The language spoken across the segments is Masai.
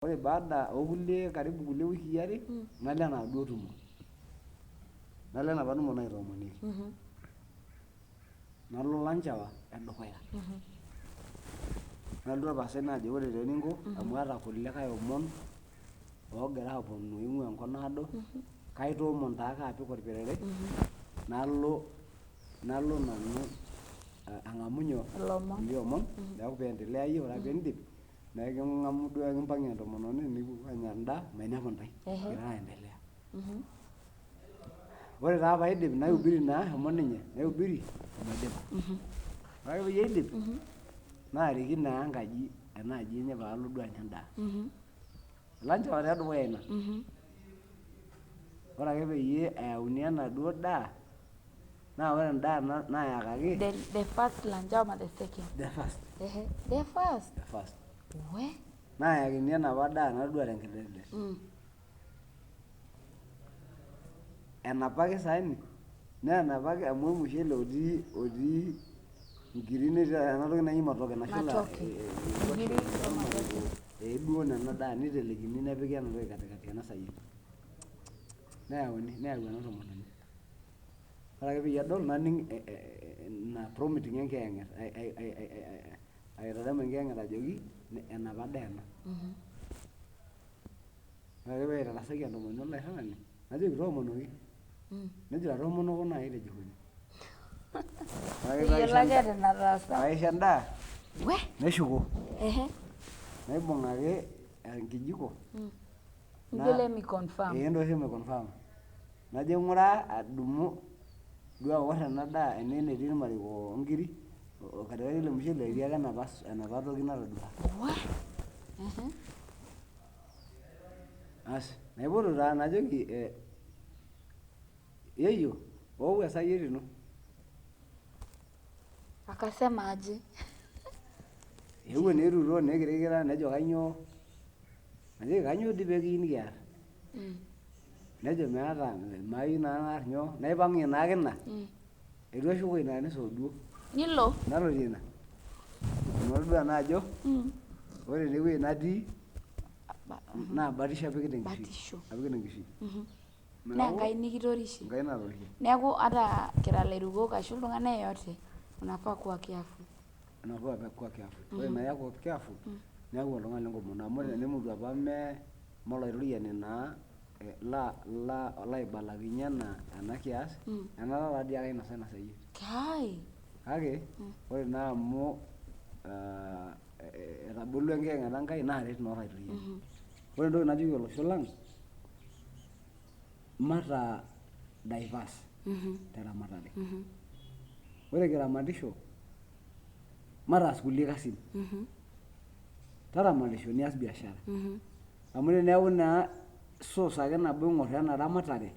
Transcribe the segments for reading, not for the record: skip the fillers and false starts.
Ore baada okulie karibu kulie wikii are nalo enaduo tumo. Nalo enapa tumo naitoomonoki. Nalo Lanchawa edukuya. Nalotu orpastai najo ore teninko amu aata kulikae omon oogira aponu oing'ua enkop naado kaitoomon taake apik orperere nalo nanu ang'amu nyoo kulie omon neeku piendelea yie ore ake piindip neking'amu duo kimpang'ie entomononi nikipuo aanya endaa mainepu intae kigira aendelea. Ore taa paidip naihubiri naa eshomo ninye naihubiri omaidipa. Ore ake peyie aidip naariki naa enkaji enaaji enye paalo duo anya endaa. Lanchawa taa edukuya ina. Ore ake peyie eyauni enaduo daa naa ore endaa nayakaki The first Lanchawa the second. the first. The first. The first. We? Nayakini enapa daa natodua tenkitelelek. Enapaki saani neenapaki amu ormushele otii inkiri netii enatoki naji matoke nashula duo nena daa nitelekini nepiki enatoki katikati ena sayiet. Neyau ena tomononi. Ore ake peyie adol naning' ina prompting enkiyang'et aitadamu enkiyang'et ajoki enapa daa ena. Ore ake paitarasaki entomononi olairrirrani najoki toomonoki. Nejo atoomonoko naai te jikoni. Iyiolo ake enataasa. Paisho endaa We? neshuko. Naibung' ake enkijiko. Nijo let me confirm. Entoki maiconfirm. Najo aing'uraa adumu duo aworr ena daa ene netii irmariko onkiri katikati ele mushele etii ake enapa toki natodua. We? Asi naipotu taa najoki yeyio wou esayiet ino. Akasema aje? Eewuo naa erutoo nekirikira nejo kanyoo najoki kanyoo dii pee kiyieu nikiarr. Nejo meeta mayieu naa naarr nyoo naipang'ie naake ina eitu eshuko ina anisa duo. Nilo? Nalotie ina. Amu atodua naa ajo ore enewueji natii naa batisho apikita enkishui. Batisho. Apikita enkishui. Naa Enkai nikitorishe. Enkai natorishe. Neeku ata kira ilairukok ashu iltung'anak yeyote unafaa kuwa careful. Unafaa kuwa careful. Ore naa iyaku careful niaku oltung'ani lenkomono amu tenemutu apa molairoriani naa laibalakinye ena kias enata taadii ake ainosa ina sayiet. Kai. Kake ore naa amu etabolo enkiyang'et Enkai naaret naa olairoriani. Ore entoki najoki olosho lang' mata diverse teramatare. Ore kiramatisho mataas kulie kasin. Taramatisho nias biashara. Amu teneeku naa source ake nabo ing'orr ena ramatare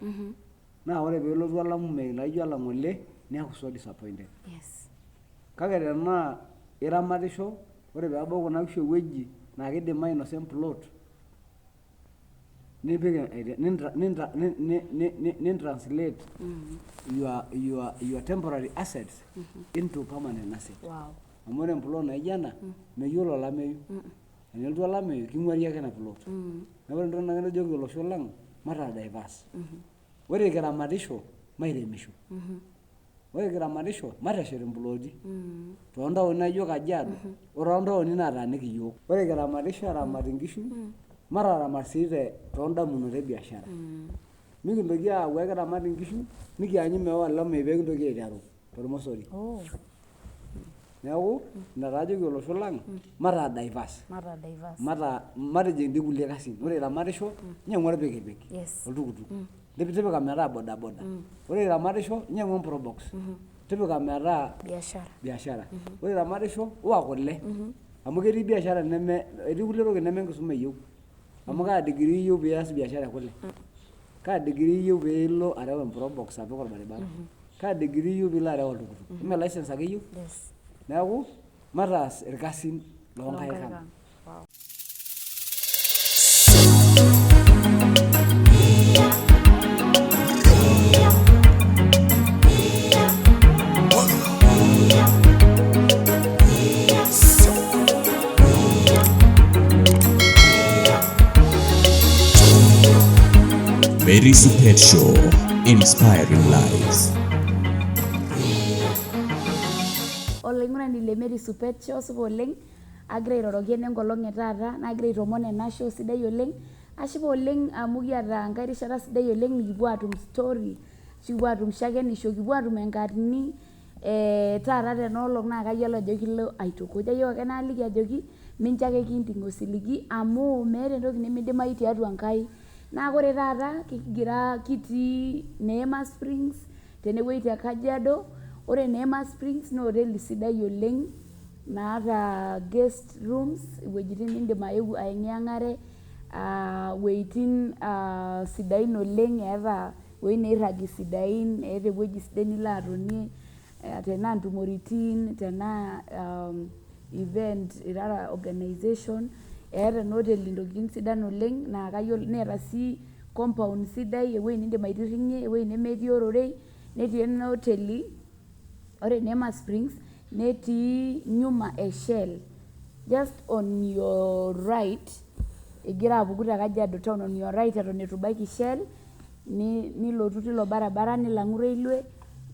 naa ore peelotu olameyu laijo olang'ole niaku so disappointed. Yes. Kake tenaa iramatisho ore peebau kuna kishu ewueji naa kidim ainosa emplot nipik nintranslate your temporary assets into permanent assets. Wow. Amu ore emplot naijo ena meyiolo olameyu. Tenelotu olameyu king'uari ake ena plot. Neeku ore entoki najoki olosho lang' mata diverse. Ore kiramatisho mairemisho. Ore kiramatisho mateshet implooti toontaoni naijo Kajiado otoontaoni nataaniki iyiok. Ore kiramatisho aramat inkishu mataramat sii toondamunot e biashara. Mikintoki aaku ekiramat inkishu nikianyu meewa olameyu peekintoki aiteru tormosori. Neeku ina taa ajoki olosho lang' mata diverse. Matijing' dii kulie kasin. Ore iramatisho nyang'u orpikipik. Oltukutuk. Tipika metaa bodaboda. Ore iramatisho nyang'u emprobox. Tipika metaa biashara. Ore iramatisho uwa kule. Amu ketii biashara etii kulie tokitin neme enkisuma eyieu. Amu kaa degree iyieu pias biashara ekule? Kaa degree iyieu piilo areu emprobox apik orbaribara? Kaa degree iyieu piilo areu oltukutuk? Mee license ake iyieu? Neeku mataas irkasin loonkaik ang'. Mary Supet Show, inspiring lives. Olaing'urani le Mary Supet Show supa oleng, agira airoroki ene enkolong' etaata nagira aitoomon ena show sidai oleng. Ashipa oleng amu kiata enkae rishata sidai oleng nikipuo atum story, kipuo atum shakenisho, kipuo atum enkatini taata tenaolong' naa kayiolo ajo kilo aitukuj. Ayieu ake naaliki ajoki mincho ake kinting' osiligi amu meeta entoki nimidimayu tiatua Enkai. Naa ore taata kitii Neema Springs tenewueji te Kajiado. Ore Neema Springs naa hoteli sidai oleng naata guest rooms, iwuejitin niindim ayeng'iyang'are, wueitin sidain oleng, eeta wuejitin neirragi sidain, eeta ewueji sidai nilo atonie, tenaa ntumoritin, tenaa event irara organization, eeta ena hoteli ntokitin sidan oleng naa kayiolo, neeta sii compound sidai, ewueji niindim aitirring'ie, ewueji nemetii ororei. Netii ena hoteli, ore Neema Springs netii nyuma e Shell, just on your right egira apuku te Kajiado town, on your right eton eitu ibaiki Shell nilotu tilo barabara nilang'u railway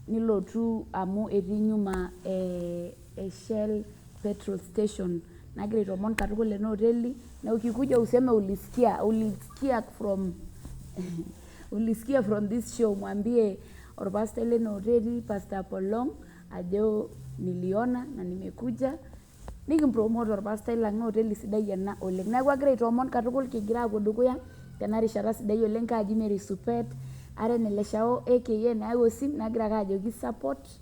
nilotu amu etii nyuma e Shell petrol station nagira aitoomon katukul ena hoteli. Na ukikuja useme ulisikia from this show, mwambie orpastai lena hoteli Pastor Polong ajo niliona na nimekuja nikimpromote orpastai lang, hoteli sidai ena oleng. Neeku agira aitoomon katukul kigira apuo dukuya tena rishata sidai oleng. Kaaji Mary Supet, Aren Eleshao aka nayau osim, nagira ake ajoki support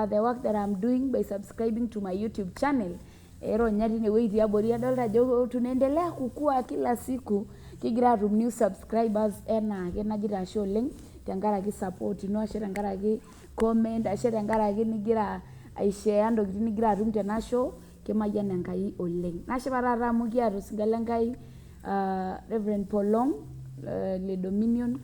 the work that I'm doing by subscribing to my YouTube channel. Eronya tinewueji tiabori adolta ajo tunaendelea kukua kila siku, kigira atum new subscribers enaake. Najito ashe oleng tenkaraki support ino, ashe tenkaraki comment, ashe tenkaraki nigira aishare ntokitin nigira atum tena show, kimayian Enkai oleng. Nashipa taata amu kiata osinka lenkai Reverend Polong le Dominion.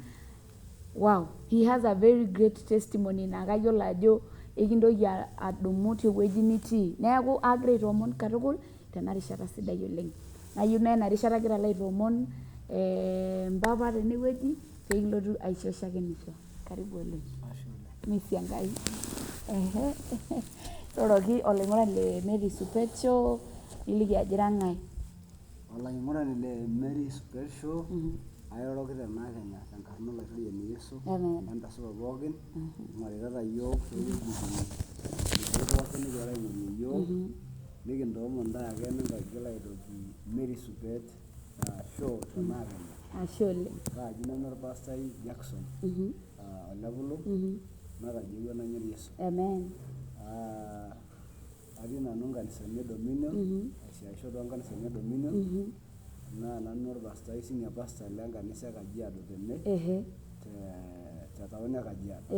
Wow, he has a very great testimony naa kayiolo ajo ekintoki adumu tewueji nitii. Neeku agira aitoomon katukul tena rishata sidai oleng. Nayieu naa ena rishata agira alo aitoomon mpapa tenewueji pee kilotu aisho shakenisho. Karibu oleng. Misi Enkai. Toroki olaing'urani le Mary Supet Show niliki ajo ira ng'ae. Olaing'urani le Mary Supet Show airoroki tena Kenya tenkarna olaituriani Yesu entasupa pookin ing'uritata iyiok pookin nikigira aing'orie iyiok nikintoomon taake nintagil aitoki Mary Supet Show tena Kenya. Ashe oleng. Kaaji nanu orpastai Jackson Olepulo natajiewua nanyorr Yesu. Amen. Atii nanu nkanisani e Dominion, aisiaisho too nkanisani e Dominion, naa nanu orpastai senior pastor lenkanisa e Kajiado tene te taon e Kajiado.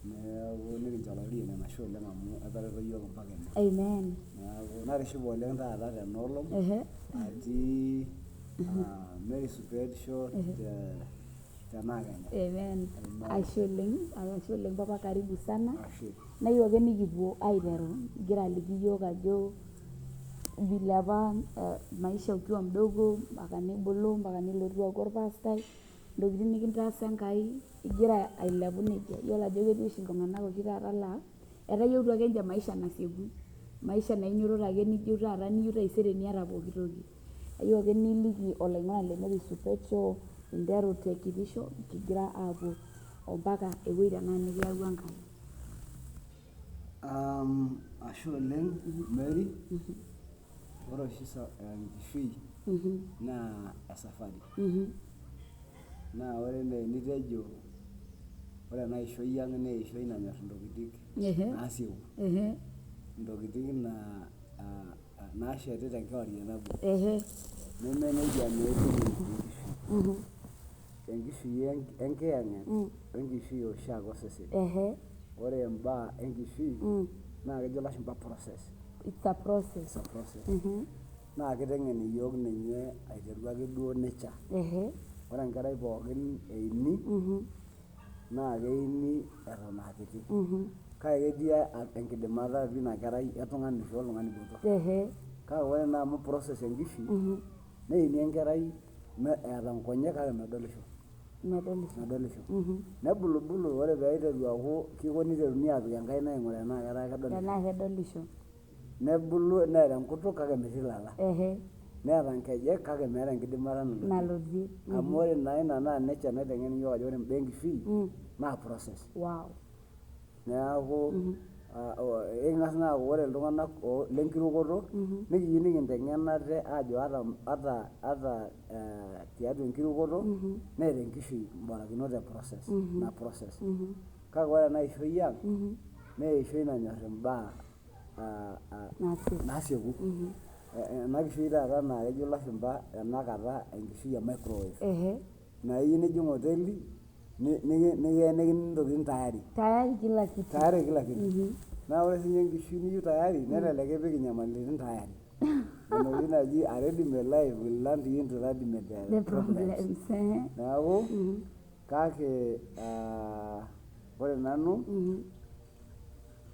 Neeku nikincho olaitoriani enashe oleng amu etareto iyiok mpaka ene. Amen. Neeku natishipe oleng taata tenaolong atii Mary Supet Show tena Kenya. Amen. Ashe oleng papa, karibu sana. Nayieu ake nikipuo aiteru igira aliki iyiok ajo vile apa maisha ukiwa mdogo mpaka nibulu mpaka nilotu aaku orpastai, ntokitin nikintaasa Enkai igira ailepu nejia. Iyiolo ajo ketii oshi iltung'anak oshi taata laa etayieutua ake ninche maisha nasieku, maisha naa inyiototo ake nijo taata niyieu taisere niata pooki toki. Ayieu ake niliki olaing'urani le Mary Supet Show interu te kitisho kigira aapuo ompaka ewueji tenaa nikiyawua Enkai. Ashe oleng Mary. Ore oshi enkishui naa esafari. Naa ore enaa enitejo, ore ena ishoi ang naa eishoi nanyorr ntokitin naasieku, ntokitin naasheti tenkewarie nabo. Neme nejia naa etiu enkishui enkiyang'et wenkishui oshiake osesen. Ore imbaa enkishui naa kejo ilashumba process. It's a process. Naa kiteng'en iyiok ninye aiteru ake duo nature. Ore enkerai pookin eini naa keini eton aa kiti. Kake ketii enkidimata atua ina kerai etung'ani ashu oltung'ani botorr. Kake ore naa amu process enkishui neini enkerai eeta nkonyek kake medolisho. medolisho nebulubulu ore peiteru aaku kiko niteruni aapik enkaina aing'uraa enaa kedolisho nebulu neeta enkutuk kake metii ilala neeta nkejek kake meeta enkidimata nalotie amu ore naa ina naa nature naiteng'en iyiok ajo ore imbaa enkishui naa process neeku ing'as naa aaku ore iltung'anak lenkirukoto nikiyieu nikinteng'en ate ajo ata tiatua enkirukoto neeta enkishui imbarakinot ina process kake ore ena ishoi ang naa eishoi nanyorr imbaa naasieku ena kishui taata naa kejo ilashumba enakata enkishui e microwave naa iyieu nijing' oteli nikiyeenikini intokitin tayari kila kitu naa ore siinye enkishui niyieu tayari nelelek ipik inyamalitin tayari entoki naji a ready-made life will land you into ready-made problems neeku kake ore nanu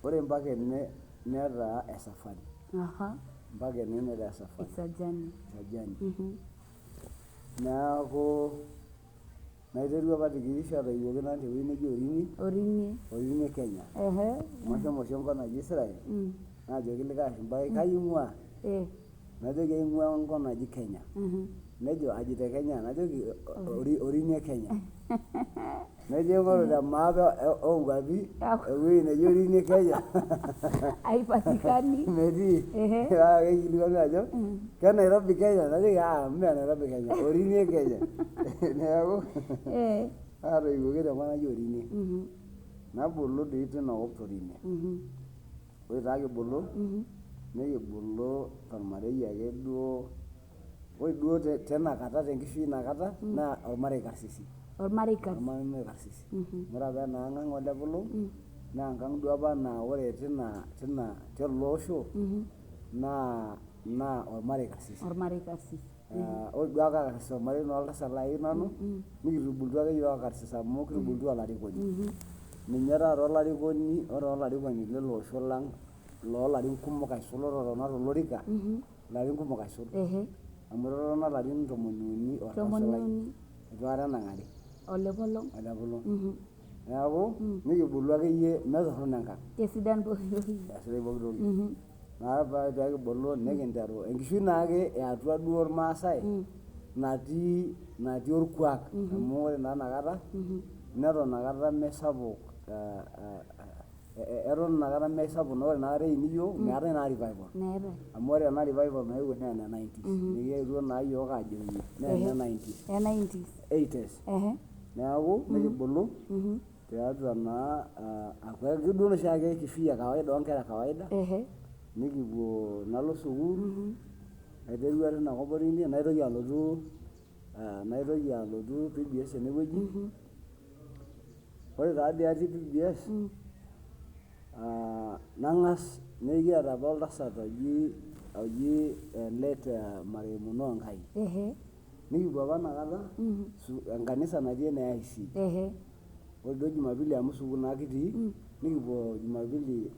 ore mpaka ene netaa esafari mpaka ene netaa esafari it's a journey neeku naiterua apa tikiisho atoiwuoki nanu tewueji neji Orini Kenya mashomo oshi enkop naji Israel naajoki likae ashumbai kai ing'ua najoki aing'ua enkop naji Kenya nejo aji te Kenya najoki Orini Kenya nejo aing'oru te map oonkuapi ewueji neji Orini Kenya aipatikani metii keikilikuanu ajo ke Nairobi Kenya najoki mee Nairobi Kenya Orini Kenya neeku atoiwuoki tenkop naji Orini nabulu doi tinakop Orini ore taa kibulu nikibulu tormarei ake duo ore duo tenakata tenkishui inakata naa ormarei karsisi ore apa ena ang' ng'ole pulung naa enkang' duo apa naa ore tilo osho naa ormarei karsisi ore duo ake akarsis ormarei oltasat lai nanu nikitubulutua ake yiok akarsis amu kitubulutua olarikoni ninye taata olarikoni ore olarikoni lele osho lang' loolarin kumok aisul ototona tolorika ilarin kumok aisul amu etotona ilarin 30 orpasulai itu aikata enang'ari olepolong neeku nikibulu akeyie metorrono enkang' kesidai pokitoki naa peekibulu nikinteru enkishui naake eatua duo irmaasai natii orkuak amu ore naa inakata neton inakata mesapuk eton inakata mesapuk naa ore inakata eini iyiok meetai naa revival amu ore ena revival naewuo naa ene 90s nikietuo naa yiok aajing'ie naa ene 90s 80s neeku nikibulu tiatua naa ake duo noshiake kishui e kawaida oonkera e kawaida nikipuo nalo sukuul aiterua tinakop Orini naitoki alotu PBS enewueji ore taadii atii PBS nang'as nikiata apa oltasat oji late marehemu Nonkai nikipuo apa inakata enkanisa natii ene AIC ore duo Jumapili amu sukuul naa kitii nikipuo Jumapili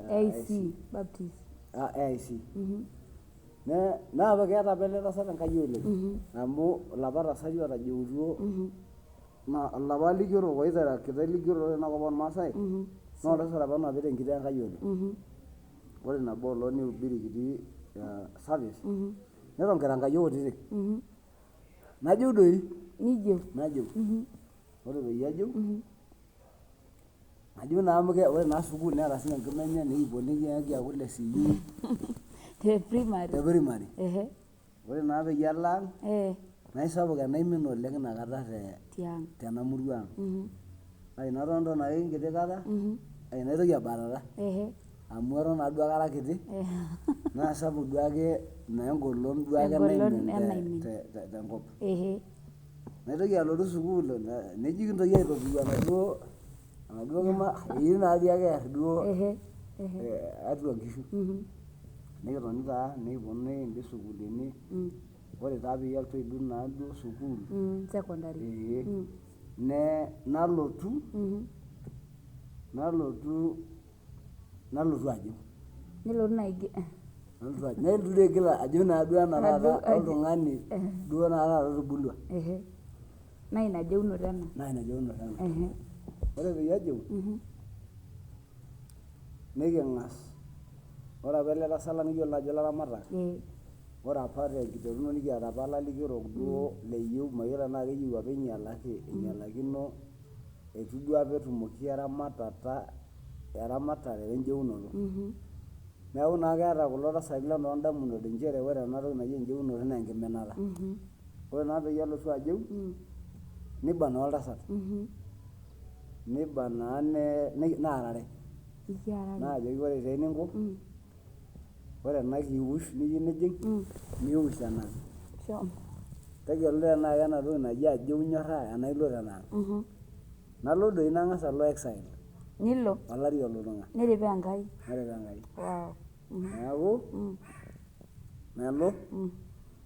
AIC naa apa keeta apa ele tasat Enkai oleng amu ilapa tasati ootajeutuo naa olapa likiorok oitarakita likiorok tinakop ormaasai naa oltasat apa onapita enkiti Enkai oleng ore nabo olong nihubiri kitii service neton kira nkayiok kutitik najeu doi najeu ore peyie ajeu naa amu ore naa sukuul neeta sinye enkima enye nikipuo nikiaku ile CU te primary ore naa peyie alo ang' naisapuk enaimin oleng inakata tena murua ang' ai natonton ake enkiti kata ai naitoki abatata amu eton naa duo ara kiti naa sapuk duake naa engolon duake naimin tenkop naitoki alotu sukuul neji kintoki aitopiju enaduo kima eyieu naadii ake eer duo atua nkishu nikitoni taa nikiponu nikimpid sukuulini ore taa peyie alotu naaduo sukuul secondary nalotu ajeu nelotu aigil ajeu naaduo ena taata oltung'ani duo naa taata otubulua naa ina jeunoto ena. Naa ina jeunoto ena. Ore peyie ajeu, niking'as, ore apa ele tasat nikiyiolo ajo laramatak, ore apa tenkiteruno nikiata apa lalikiorok duo leyieu, mayiolo tenaa keyieu apa einyialakino eitu duo apa etumoki eramatare wenjeunoto. Neeku naa keeta kulo tasati lang toondamunot nchere ore ena toki naji enjeunoto naa enkiminata. Ore naa peyie alotu ajeu, niba naa oltasat. Niba naa naarare. Naajoki ore taa eninko, ore ena kiush niyieu nijing, miush tenang'. Tegelu tenaa kena toki naji ajeu inyorraa enaa ilo tenang'. Nalo doi nang'as alo exile. Nilo? Olari olulung'a. Niripaa Enkai? Naripaa Enkai. Wow. Neeku, nalo,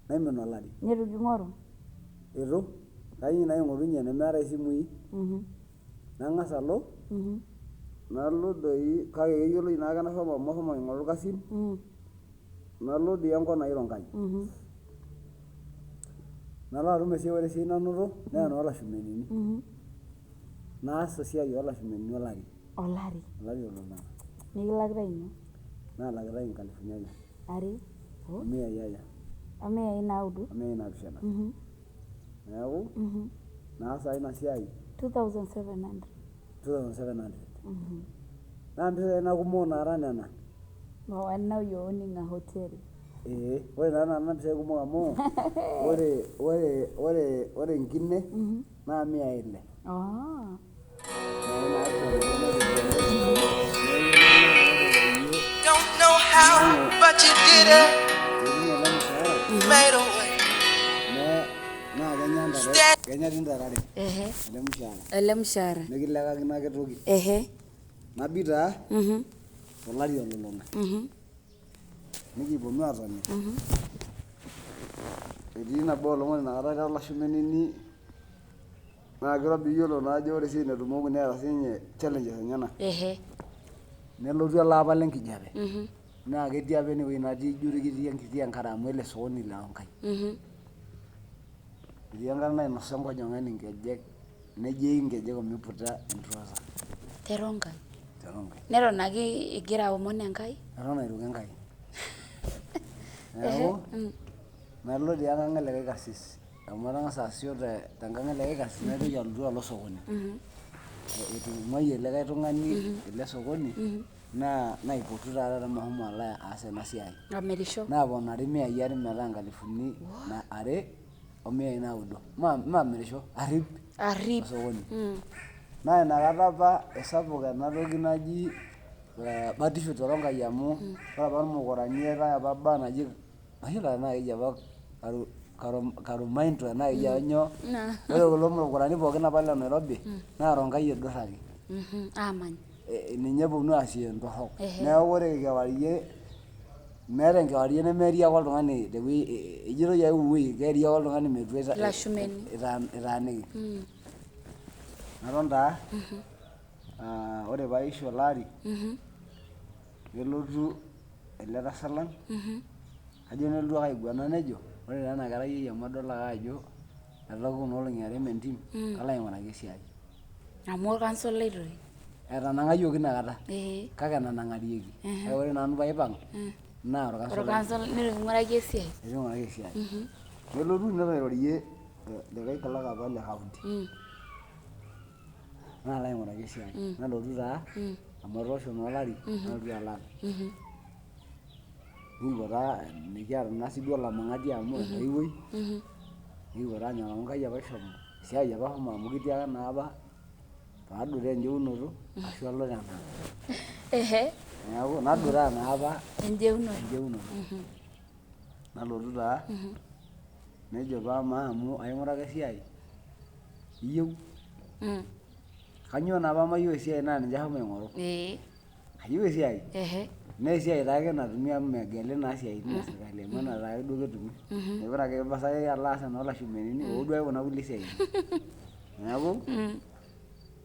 naimin olari. Nitu king'oru? Itu, kayieu naa aing'orunye nemeetai isimui. Nang'as alo, nalo doi, kake keyioloi naake nashomo aing'oru irkasin, nalo dii enkop naji Ronkai. Nalo atum esiai, ore esiai nanoto naa enoolashumeeni. Naas esiai oolashumeeni olari. Olari? Olari olulung'a. Nikilakitai nyoo? Naalakitai 200. Are? Miai are. Omiai naudo? Omiai naapishana. Neeku, naas taa ina siai. 2,700. 2,700. Naa mpisai naa kumok naara nena. And now you're owning a hotel. Ore naa nena mpisai kumok amu ore enkine naa 600. Don't know how, but you did it. Made a way. Naa kenya tintarare. Ele mshahara. Ele mshahara. Nikilekakino ake toki. Nabik taa olari olulung'a. Nikiponu aatoni. Etii nabo olomoni inakata etii olashumenini naa kirobi iyiolo naa ajo ore esiai natumoki neeta siinye challenges enyenak. Nelotu ele apa lenkijape. Naa ketii apa enewueji natii ijo ketii enkiti enkare amu ele sokoni le Ronkai. Etii enkare nainosa enkojong'ani nkejek, nejei nkejek omiputa entrouser. Te Ronkai? Te Ronkai. Neton ake igira aomon Enkai? Eton airuko Enkai. Neeku, nalo dii enkang ele kaikarsis. Amu atang'asa aasisho tenkang ele kaikarsis naitoki alotu alo sokoni. Etung'uayie likae tung'ani ele sokoni naa naipotu taata mashomo alo aas ena siai. Amirisho? Naaponari 200 metaa 2,900. Maamirisho, arrip osokoni. Naa inakata apa esapuk ena toki naji batisho te Ronkai amu ore apa irmukurani eetae apa baa naji mayiolo tenaa keji apa Karumainto enaa keji apa nyoo. Ore kulo mukurani pookin apa le Nairobi naa Ronkai idurraki. Aamany. Ninye eponu aasie entorrok. Neeku ore kewarie meeta enkewarie nemetii ake oltung'ani tewueji ejitoi ake ewueji keerii ake oltung'ani metu itaaniki. Naton taa ore paishu olari nelotu ele tasat lang ajo nelotu ake aiguana nejo ore taa ena kerai ai amu adol ake ajo etaa kuna olong'i arem entim kalo aing'uraki esiai. Amu orkansolai toi? Etanang'ayioki inakata kake enanang'arieki. Kake ore nanu paipang' naa orkansolai. Nitu king'uraki esiai? Eitu king'uraki esiai. Nelotu nelo airorie likae clerk apa le county. Nalo aing'uraki esiai. Nalotu taa amu etoosho naa olari nalotu alo aas. Nikipuo taa mikiata naa sii duo olamang'ati amu entoiwuoi. Nikipuo taa anyok amu Enkai apa ishomo. Esiai apa ashomo amu kitiaka naa apa paaduraa enjeunoto ashu alo tenang'. Neeku naduraa naa apa enjeunoto. Nalotu taa nejo paamaa amu aing'uraka esiai. Iyieu? Kanyoo naa pamayieu esiai naa ninche ashomo aing'oru. Kayieu esiai. Naa esiai taake natumi amu megeli naa isiaitin e sirkali amu ena taake duo ketumi. Neeku ore ake piipasaki alo aas enoolashumeeni oo duo ake kuna kulie siaitin. Neeku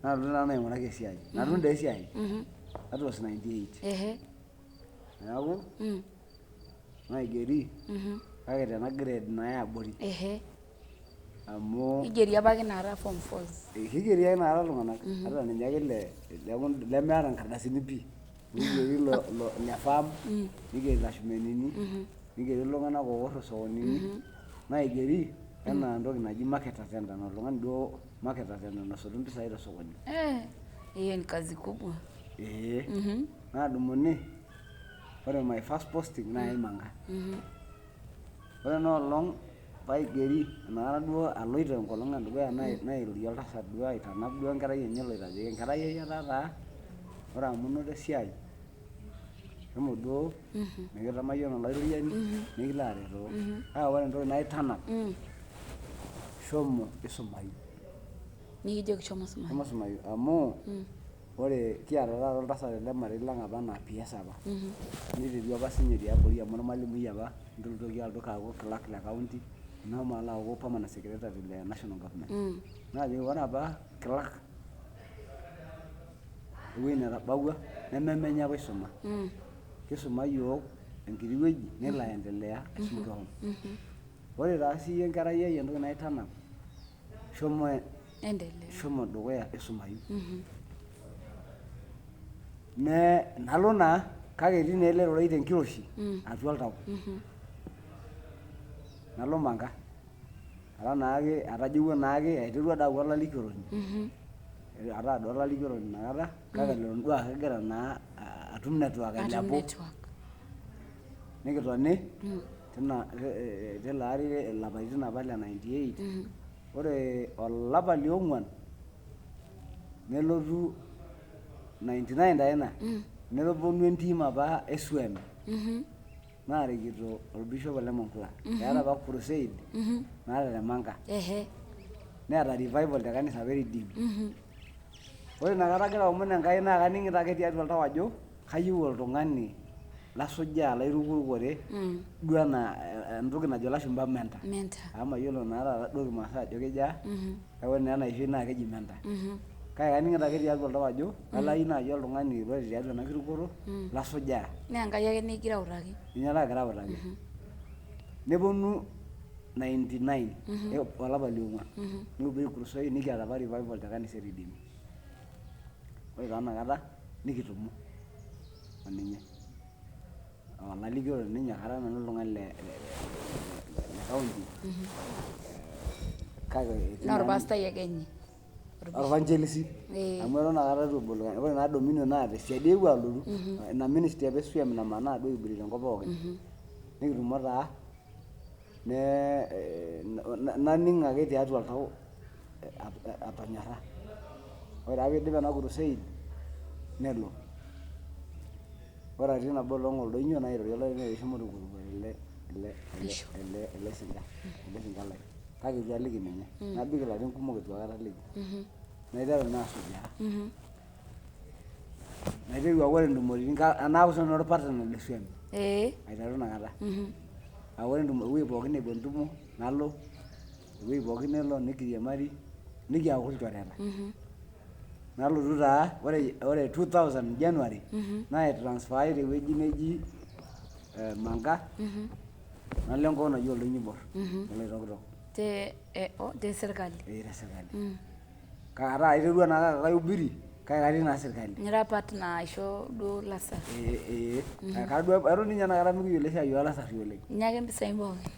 nalotu taa nanu aing'uraki esiai. Natum taa esiai. That was 98. Neeku naigeri kake tena grade naa eabori. amu kigeri apa kinara form 4s. Kigeri ake inakata iltung'anak ata ninye ake lemeeta nkardasini pii. Nigeri lo le farm, nigeri ilashumbenini, nigeri iltung'anak oworr isokonini, naigeri enaa entoki naji market attendant, oltung'ani duo market attendant osotu mpisai tosokoni. Hiyo ni kazi kubwa. Naadumuni, ore my first posting naa Imanga. Ore enoolong paigeri inakata duo aloito enkolong edukuya nairorie oltasat duo aitanap duo enkerai enye eloito ajoki enkerai ai taata ore amu inoto esiai shomo duo mikitamayiana olairoriani nikilo aretoo. Kake ore entoki naitanap shomo isumayu. Nikijoki shomo sumayu amu ore kiata taata oltasat le marei lang apa naa PS apa. Niterua apa sinye tiabori amu ormalimui apa nitoki alotu aaku clerk le county nashomo alo aaku permanent secretary le national government. Naajoki ore apa clerk ewueji netabawua nememenya apa isuma. Kisuma yiok enkiti wueji nelo aendelea aisuma. Ore taa siyie enkerai ai entoki naitanap shomo dukuya isumayu. Nalo naa kake etii naa ele rorei tenkiroshi atua oltau. Nalo Manga ara naake atajeuo naake aiterua daa olalikioroni. Ataa duo olalikioroni inakata kake leton duo akegira naa atum network ailepu. Nikitoni tilo ari ilapaitin apa le 98. Ore olapa liong'uan nelotu 99 taa ina neponu entim apa eSWAM naarikito orbishop le Monkula. Eeta apa crusade naata te Manga. Neeta revival te kanisa apa e Redeem. Ore inakata agira aomon Enkai naa kaning'ito ake tiatua oltau ajo kayieu oltung'ani lasujaa lairukokore duo enaa entoki najo lashumba mentor. Amu mayiolo naa taata duo Kimaasai ajo kejaa kake ore naa enaishoi naa keji mentor. Kake kaning'ito ake tiatua oltau ajo kalayu naaji oltung'ani ore tiatua ena kirukoto lasujaa. Naa Enkai ake nikigira autaki. Ninye laagira autaki. Neponu 99 olapa liong'uan nikipuo crusade nikiata apa revival te kanisa e Redeem. Ore taa inakata nikitumo oninye olalikioroni ninye kara nanu oltung'ani le county. Kake naa orpastai ake ninye. Orvangelisi. Amu eton akata itu ebolo. Ore naa Dominion naa tesiadi eewuo alotu. Ina ministry apa eSWAM namanaa duo aiburi tenkop pookin. Nikitumo taa naning' ake tiatua oltau atonyorra. Ore ake piidip ena crusade nelo. Ore atii nabo olong oldonyo nairorie olainining'oni shomo tukutuk ele sinkalai. Kake itu aliki ninye. Nabik ilarin kumok itu aikata aliki. Naiteru naa asujaa. Naiteru ore ntumoritin enaaku sinanu orpatenol le SWAM. Aiteru inakata. Ore ewueji pookin nepuo entumo nalo, ewueji pookin nelo nikiriamari nikiaku ilchoreta. Nalotu taa ore 2000 January naitransfai tewueji neji Manga nalo enkop naji Oldonyo Oibor Oloitokitok. Te serkali. Te serkali. Kake aiterua naa kaihubiri kake katii naa serkali. Nira partner aisho duo lasar. Kaduo eton ninye inakata mikiyiolo esiai olasarri oleng. Inya ake mpisai pookin.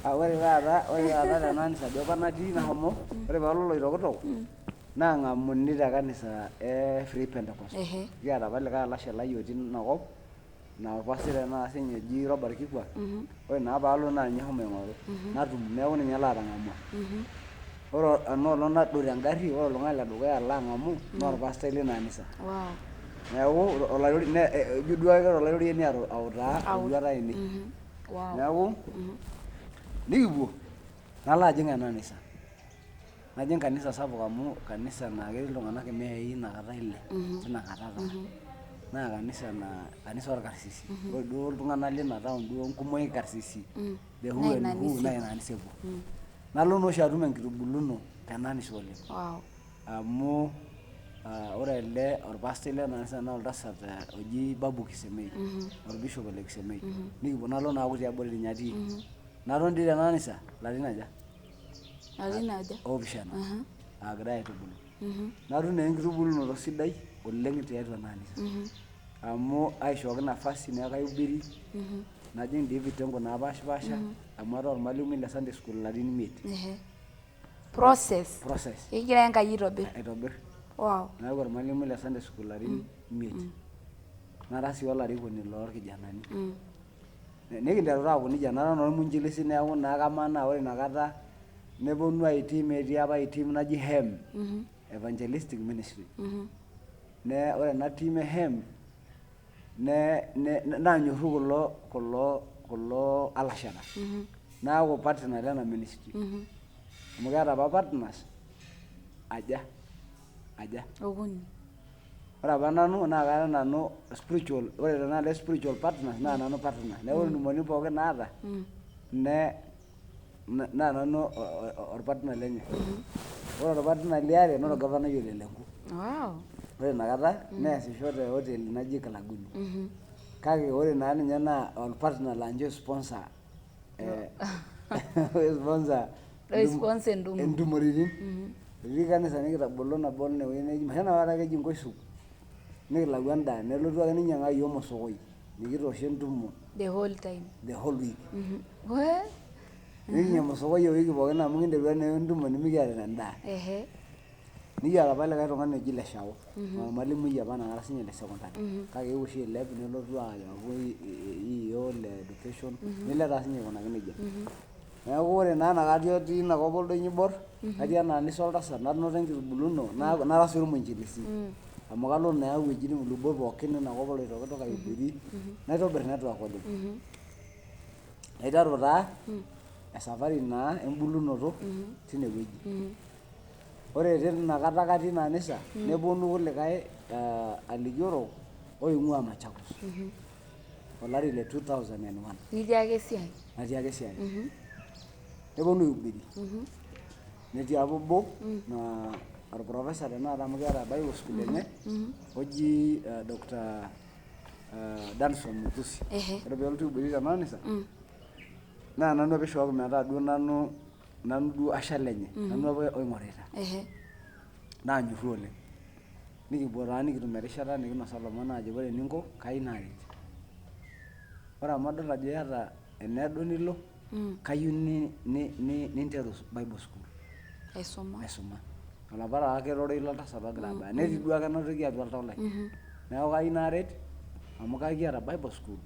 Ore taata tena anisa duo apa natii nashomo, ore paalo Oloitokitok naa ng'amuni te kanisa e Free Pentecost. Kiata apa likae alashe lai otii inakop naa orpastai tenakata sinye oji Robert Kikwa. Ore naa paalo naa ninye ashomo aing'oru natum neeku ninye laatang'amua. Ore enoolong nadou tengarri ore oltung'ani ledukuya lang'amu naa orpastai lina anisa. Neeku ijo duo ake olairoriani autaa enduata ai. Neeku nikipuo nalo ajing ena anisa. Najing kanisa sapuk amu kanisa naa ketii iltung'anak imiai inakata ile tinakata taa. Naa kanisa orkarsisi. Ore duo iltung'anak lina town duo enkumoi karsisi. The who and who naa ina anisa epuo. Nalo naa oshi atum enkitubuluno tena anisa oleng. Amu ore ele orpastai lena anisa naa oltasat oji Babu Kisemei, orbishop le Kisemei. Nikipuo nalo naa aku tiabori ninye atii. Naton dii tena anisa ilarin aja? opishana aagira aitubulu natum naa enkitubulunoto sidai oleng tiatua ena anisa amu aishooki nafasi neeku kaihubiri najing dii vitengo naapashipasha amu ataa ormalimui le Sunday school ilarin 5 process egira Enkai aitobir neeku ormalimui le Sunday school ilarin 5 nara sii olarikoni loorkijanani nikinteru aaku nijia nara ormuinjilisi neeku naa kamaa naa ore inakata neponu aitim etii apa aitim naji HEM evangelistic ministry ore ena team e HEM naanyorru kulo alashara naaku partner lena ministry amu keeta apa partners aja okuni ore apa nanu naa kaata nanu spiritual ore tenakata spiritual partners naa nanu partner neeku ore ntumoritin pookin naata naa nanu orpartner lenye ore orpartner liare naa orgavanai Ole Lenku ore inakata neesisho te hoteli naji Kalaguni kake ore naa ninye naa orpartner laa ninche sponsor entumoritin etii kanisa nikitabolo nabo inewueji neji mashanakata keji Nkoisuk nikilau endaa nelotu ake ninyiang'aki iyiok mosokoi nikitoosho entumo the whole week nikinyia mosokoi ewiki pookin amu kinterua naa entumo nimikiata endaa nikiata apa likae tung'ani oji Leshao ormalimui apa nakata sinye le secondary kake eewuo oshi ailep nelotu aaku EO le education nilep taa sinye aikunaki nejia neeku ore naa inakata otii inakop Oldonyo Oibor natii ena anisa oltasat nanoto enkitubuluno nara sii ormuinjilisi amu kalo naa iwuejitin ilubot pookin inakop oloitokitok aihubiri naitobir network oleng naiteru taa esafari naa embulunoto tine wueji ore tinakata katii ina anisa neponu kulikae alikiorok oing'ua Machakos olari le 2001 nitii ake esiai neponu aihubiri netii apa obo naa orprofessor tenakata amu keeta Bible school enye oji Dr. Danson Mutusi ore peelotu aihubiri tena anisa naa nanu apa ishooki metaa duo nanu duo ashal enye nanu apa oing'orita naanyorru oleng nikipuo taa nikitum erishata nikinosa lomon aajo ore eninko kayieu naaret ore amu adol ajo iyata eneedo nilo kayieu ninteru Bible school aisuma olapa taa kiroro ilo oltasat ogira abaya netii duo ake enatoki atua oltau lai neeku kayieu naaret amu kiata Bible school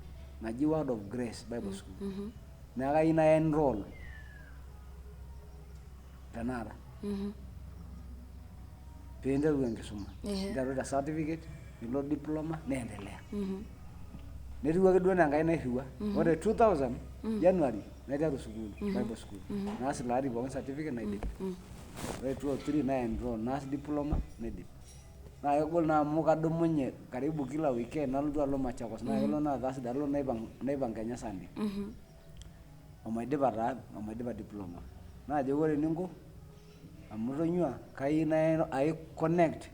naji Word of Grace Bible school neeku kayieu na enroll tenakata piinteru enkisuma interu te certificate nilo diploma neendelea netiu ake duo enaa Enkai nairriwua ore 2000 January naiteru sukuul Bible school naas ilo ari pookin certificate naidip ore 2003 naenroll naas diploma naidip naa kegol naa amu kadumunye karibu kila weekend nalotu alo Machakos naa kelo naa taas dalo naipang Kenya Sunday omaidipa diploma naajo ore eninko amu tonyua kayieu na connect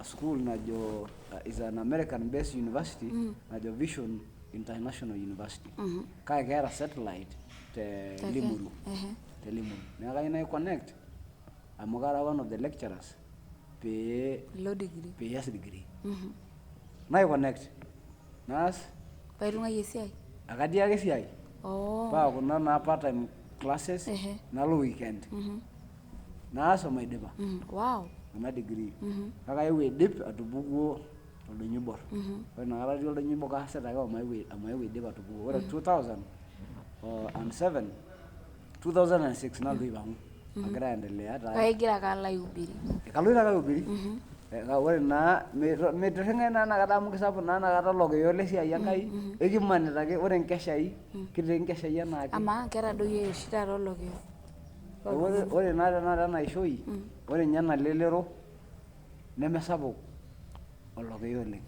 school najo is an American based university najo Vision International University kake keeta satellite te Limuru neeku kayieu na connect amu kara one of the lecturers pee iyas degree na connect naas paitung'ayie esiai akatii ake esiai paa kuna naa part time classes nalo weekend naas omaidipa ena degree kake aewuo aidip atupukuo Oldonyo Oibor ore inakata atii Oldonyo Oibor kaasita ake omaewuo aidip atupukuo ore 2006 nalotu aipang'u agira aendelea kaigira ake alo aihubiri kaloito ake aihubiri ore naa mitirring'ae naa inakata amu kisapuk naa inakata olokiyo lesiai Enkai ekimanita ake ore nkeshai kitii nkeshai enaake amaa ketadoyie oshi taata olokiyo ore naa tenakata ena ishoi ore ninye ena lelero nemesapuk olokiyo oleng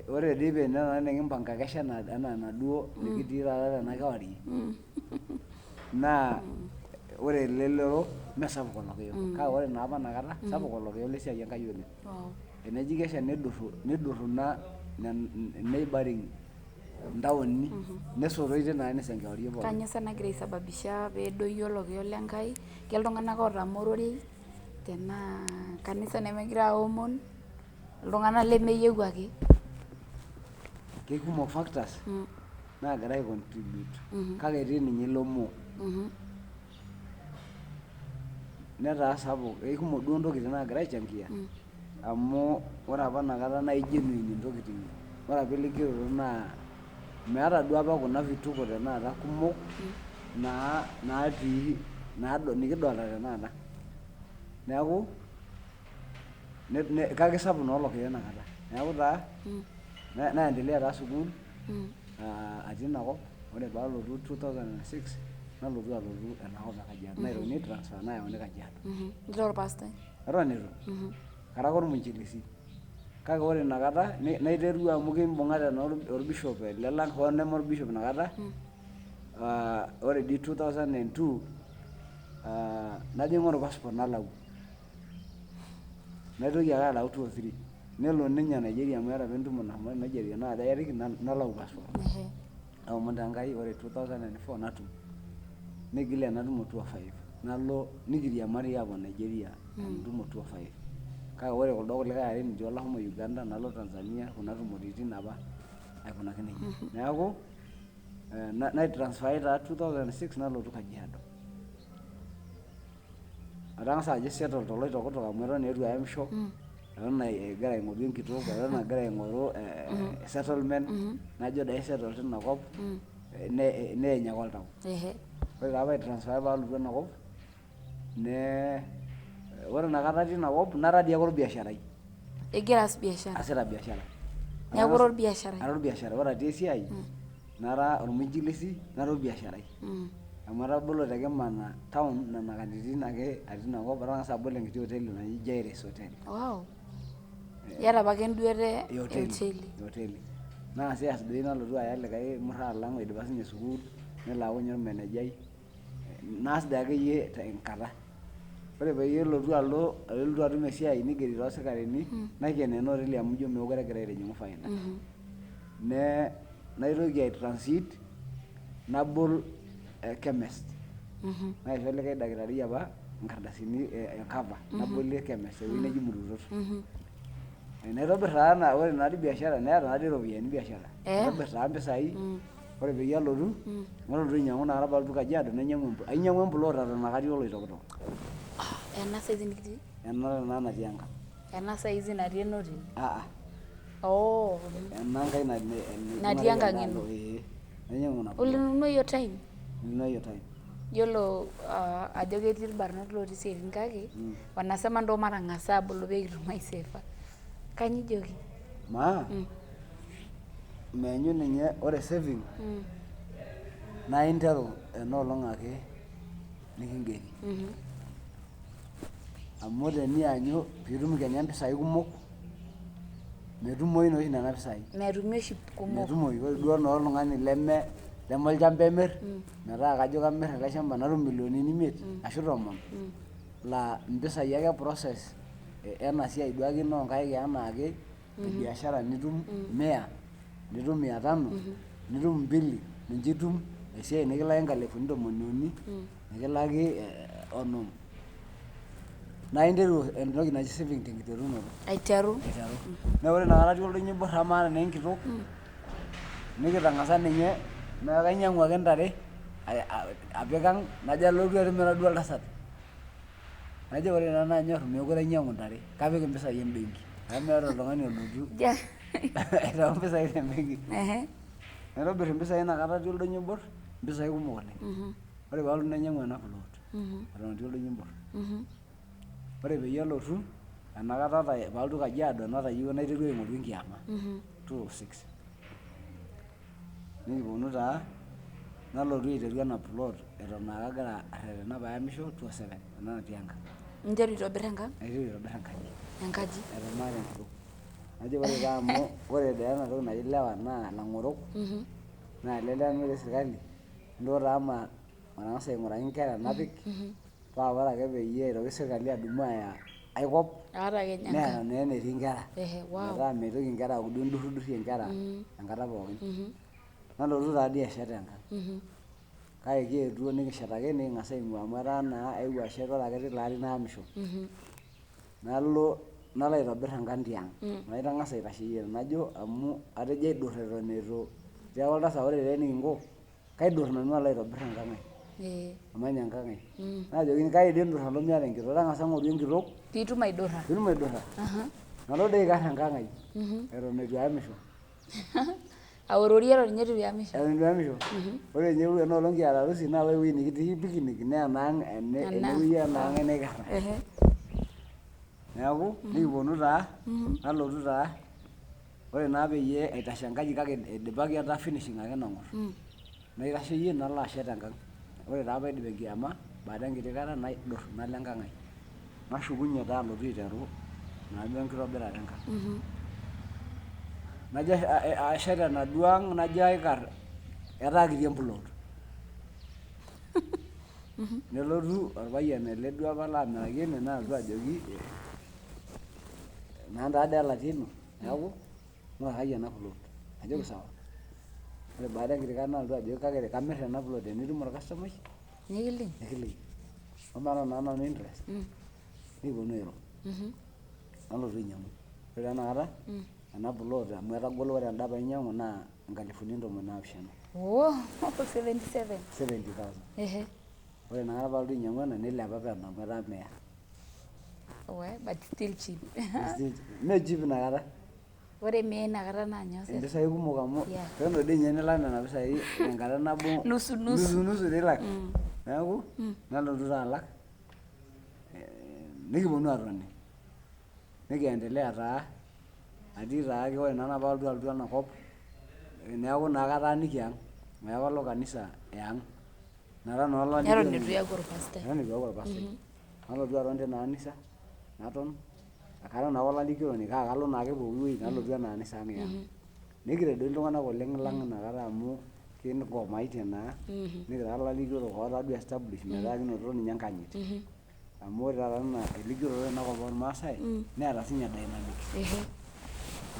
ore dii pee nikimpanga kesha enaa enaduo nikitii taata tena kewarie naa ore elelero mesapuk olokiyo kake ore naapa inakata sapuk olokiyo lesiai Enkai oleng eneji kesha nedurru na neighboring ntaoni nesotoi naa nesenkewarie pookin. Kanyo sa nagira aisababisha peedoyio olokiyo lenkai keltung'anak ootamororei tenaa kanisa nemegira aomon iltung'anak lemeyieu ake. Kekumok factors naagira aicontribute kake etii ninye ilomo. Netaa sapuk eikumok duo ntokitin naagira aichangia amu ore apa inakata naa genuine intokitin. Ore apa elikioroto naa meeta duo apa kuna vituko tenakata kumok natii nikidolta tenakata. Neeku kake sapuk naa olokiyo inakata. Neeku taa naendelea taa sukuul atii inakop. Ore paalotu 2006 nalotu enakop e Kajiado naitokini transfer nayauni Kajiado. Itaa orpastai? Eton itu. Kara ake ormuinjilisti. Kake ore inakata naiterua amu kimbung'ate naa orbishop ele lang hoo neme orbishop inakata. Ore dii 2002 najo aing'oru passport nalau. Naitoki ake alau 2003. Nelo ninye Nigeria amu eeta apa entumo nashomo Nigeria naa kajo airiki nalau passport. Naomon Enkai ore 2004 natum. Nigil ena tumo 2005. Nalo nikiriamari aapuo Nigeria entumo 2005. Kake ore kuldo kulikae arin etii oloshomo Uganda nalo Tanzania kuna tumoritin apa aikunaki nejia. Neeku naitransfai taa 2006 nalotu Kajiado. Atang'asa ajo settle toloitokitok amu eton eitu ayamisho. Eton egira aing'oru enkitok, eton egira aing'oru settlement. Najo dai settle tinakop neeny ake oltau. Ore taa paitransfai paalotu enakop ore inakata atii inakop nara dii ake orbiasharai. Igira aas biashara? Asita biashara. Neeku ira orbiasharai? Ara orbiasharai. Ore atii esiai nara ormuinjilisti nara orbiasharai. Amu atabolo Kimana town nena katitin ake atii inakop atang'asa abol enkiti oteli naji Jairus Hotel. Wow. Iyata apake enduata e hoteli. Naasias doi nalotu aya likae murraa lang oidipa sinye sukuul nelo aaku ninye ormenejai. Naas dii akeyie tenkata. Ore peyie elotu atum esiai nigeri toosikarini naiken ena oteli amu ijo meekure egira aitijing'u faida. Naitoki aitransit nabol chemist. Naisho likae dakitari apa nkardasini e cover nabolie chemist tewueji neji Murutot. Naitobir taa ore naadi biashara neeta naadi iropiyiani biashara. Naitobir taa mpisai. Ore peyie alotu nalotu ainyang'u inakata paalotu Kajiado ainyang'u emplot eton akatii oloitokitok. Ena size nikitii? Ena naa natii enkang. Ena size natii ena oteli? Oh. Ena nkae natii enkang ino? Nainyang'u nabo. Ulinunua hiyo time? Nilinunua hiyo time. Yiolo ajo ketii irbarnot lotii isiaitin kake wanasema ndo matang'asa abulu peekitum aisefa. Kanyio ijoki? Meenyu ninye ore saving naa interu enoolong ake nikingeri. Amu tenianyu piitum kenya mpisai kumok metumoyu naa oshi nena pisai. Metumi oshi kumok. Metumoyu. Ore duo naa oltung'ani leme olchamba emirr metaa kajo kamirr ele shamba natum milionini 5 ashu 10 laa mpisai ake process ena siai duake ino onkaik enaake biashara nitum 100 nitum 500 nitum 2 ninche itum esiai nikilaki nkalifuni 30 nikilaki 50. Naa interu entoki naji saving tenkiterunoto. Aiteru. Naa ore inakata atii oldonyo oiborr amu maata naa enkitok nikitang'asa ninye naa kainyang'u ake ntare apik ang najo alotu atimira duo oltasat. Najo ore nanu nanyorr meekure ainyang'u ntare kapik impisai embenki amu meeta oltung'ani olotu aitau mpisai tembenki. Naitobirr impisai inakata atii oldonyo oiborr impisai kumok oleng. Ore paalotu nainyang'u ena plot eton atii oldonyo oiborr. Ore peyie alotu enakata paalotu Kajiado natayiewua naiteru aing'oru enkiama 2006. Nikiponu taa nalotu aiteru ena plot eton aa kagira arretena paayamisho 2007 ena natii enkang. Interu aitobirr enkang? Aiteru aitobirr enkaji. Enkaji? Eton maata enkitok. Najo ore taa amu ore dee ena toki naji ilewa naa lang'orok naa lele lee sirkali nilo taa matang'asa aing'uraki nkera napik paa ore ake peyie eitoki sirkali adumu aya ai kop neeta naa enetii nkera. Metaa meitoki nkera aaku duo indurridurie nkera enkata pookin. nalotu taadii ashet enkang kake kietuo nikishetaki niking'as aing'ua amu etaa naa aewuo ashet ore ake tilo ari naamisho nalo aitobirr enkang tiang naitang'asa aitasheyie najo amu atejo aidurr eton eitu tiaku oltasat ore taa enikinko kaidurr nanu alo aitobirr enkang ai amanya enkang ai najoki kai dii indurr alo miata enkitok tang'asa ng'oru enkitok piitum aidurra nalo doi aikarr enkang ai eton eitu aamisho aororie eton ninye eitu iamisho ore ninye enoolong kiata harusi naa ore ewueji nikitii picnic naa enaang enewueji enaang enaikarra neeku nikiponu taa nalotu taa ore naa peyie aitashe enkaji kake idipaki etaa finishing ake nang'or naitasheyie nalo ashet enkang ore taa paidip enkiama baada enkiti kata naidurr nalo enkang ai nashukunye taa alotu aiteru naaduo enkitobirata enkang najo ashet enaduo ang najo aikarr etaa kiti emplot nelotu orpayian ele duo apa laamiraki ene nalotu ajoki nanu taadoi elatia ino neeku ng'urakaki ena plot najoki sawa ore baada enkiti kata nalotu ajoki kake kamirr ena plot tenitum orkastomai nikilik amaata naa nanu interest nikiponu airo nalotu ainyiang'u ore taa inakata ena plot amu etagolo ore enda painyiang'u naa 770,000 70,000 ore inakata palotu ainyiang'u ena nilepa penyo amu etaa 100 but still cheap mee cheap inakata ore 100 inakata naa nyoo impisai kumok amu peno dii ninye nilak nena pisai tenkata nabo nusu nilak neeku nalotu taa alak nikiponu atoni nikiendelea taa atii taake ore naa palotu alotu enakop neeku naa kataaniki ang neeku alo kanisa eang nara naa olalikioroni eton eitu iyaku orpastai nalotu aton tina anisa naton kara naake olalikioroni kake kalo naake pooki wueji nalotu ena anisa ang iang nikiret doi iltung'anak oleng lang inakata amu kingomaitie naa nikira ilalikiorok oota duo established metaa kinotito ninye enkanyit amu ore taata ena elikioroto tenakop ormaasai neeta siinye dynamics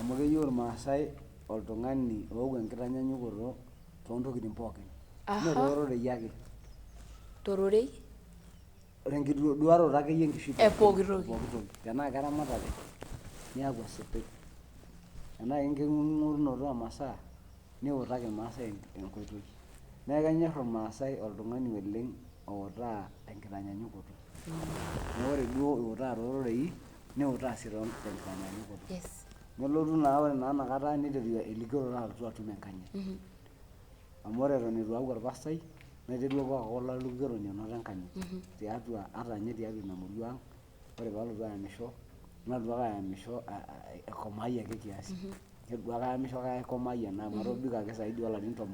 amu keyieu irmaasai oltung'ani ooku enkitanyanyukoto toontokitin pookin mee toororei ake tororei tenkitoduaroto akeyie enkishui pooki toki tenaa keramatare niaku esipil tenaa enking'orunoto oomasaa niutaki irmaasai enkoitoi neeku kenyorr irmaasai oltung'ani oleng outaa tenkitanyanyukoto neeku ore duo iutaa toororei niutaa sii tenkitanyanyukoto nelotu naa ore naa inakata niteru elikioroto alotu atum enkanyit amu ore eton eitu aaku orpastai naiterua apa aaku olalikioroni onoto enkanyit tiatua ata ninye tiatua ina murua ang ore paalotu ayamisho nalotu ake ayamisho aikomaayie ake kiasi itu duo ake ayamisho kake aikomaayie naa amu atobiko ake saidi olarin 10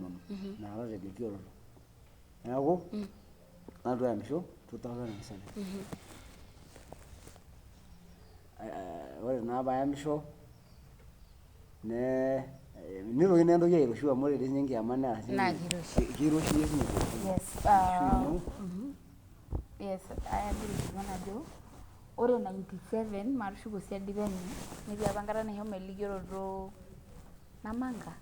inakata telikioroto neeku nalotu ayamisho 2007 ore naa paayamisho nitoki naa entoki airoshiu amu ore dii sinye enkiama naa kiroshi ajo ore 97 matushuko siadi penyo netii apa enkata nashomo elikioroto Namanga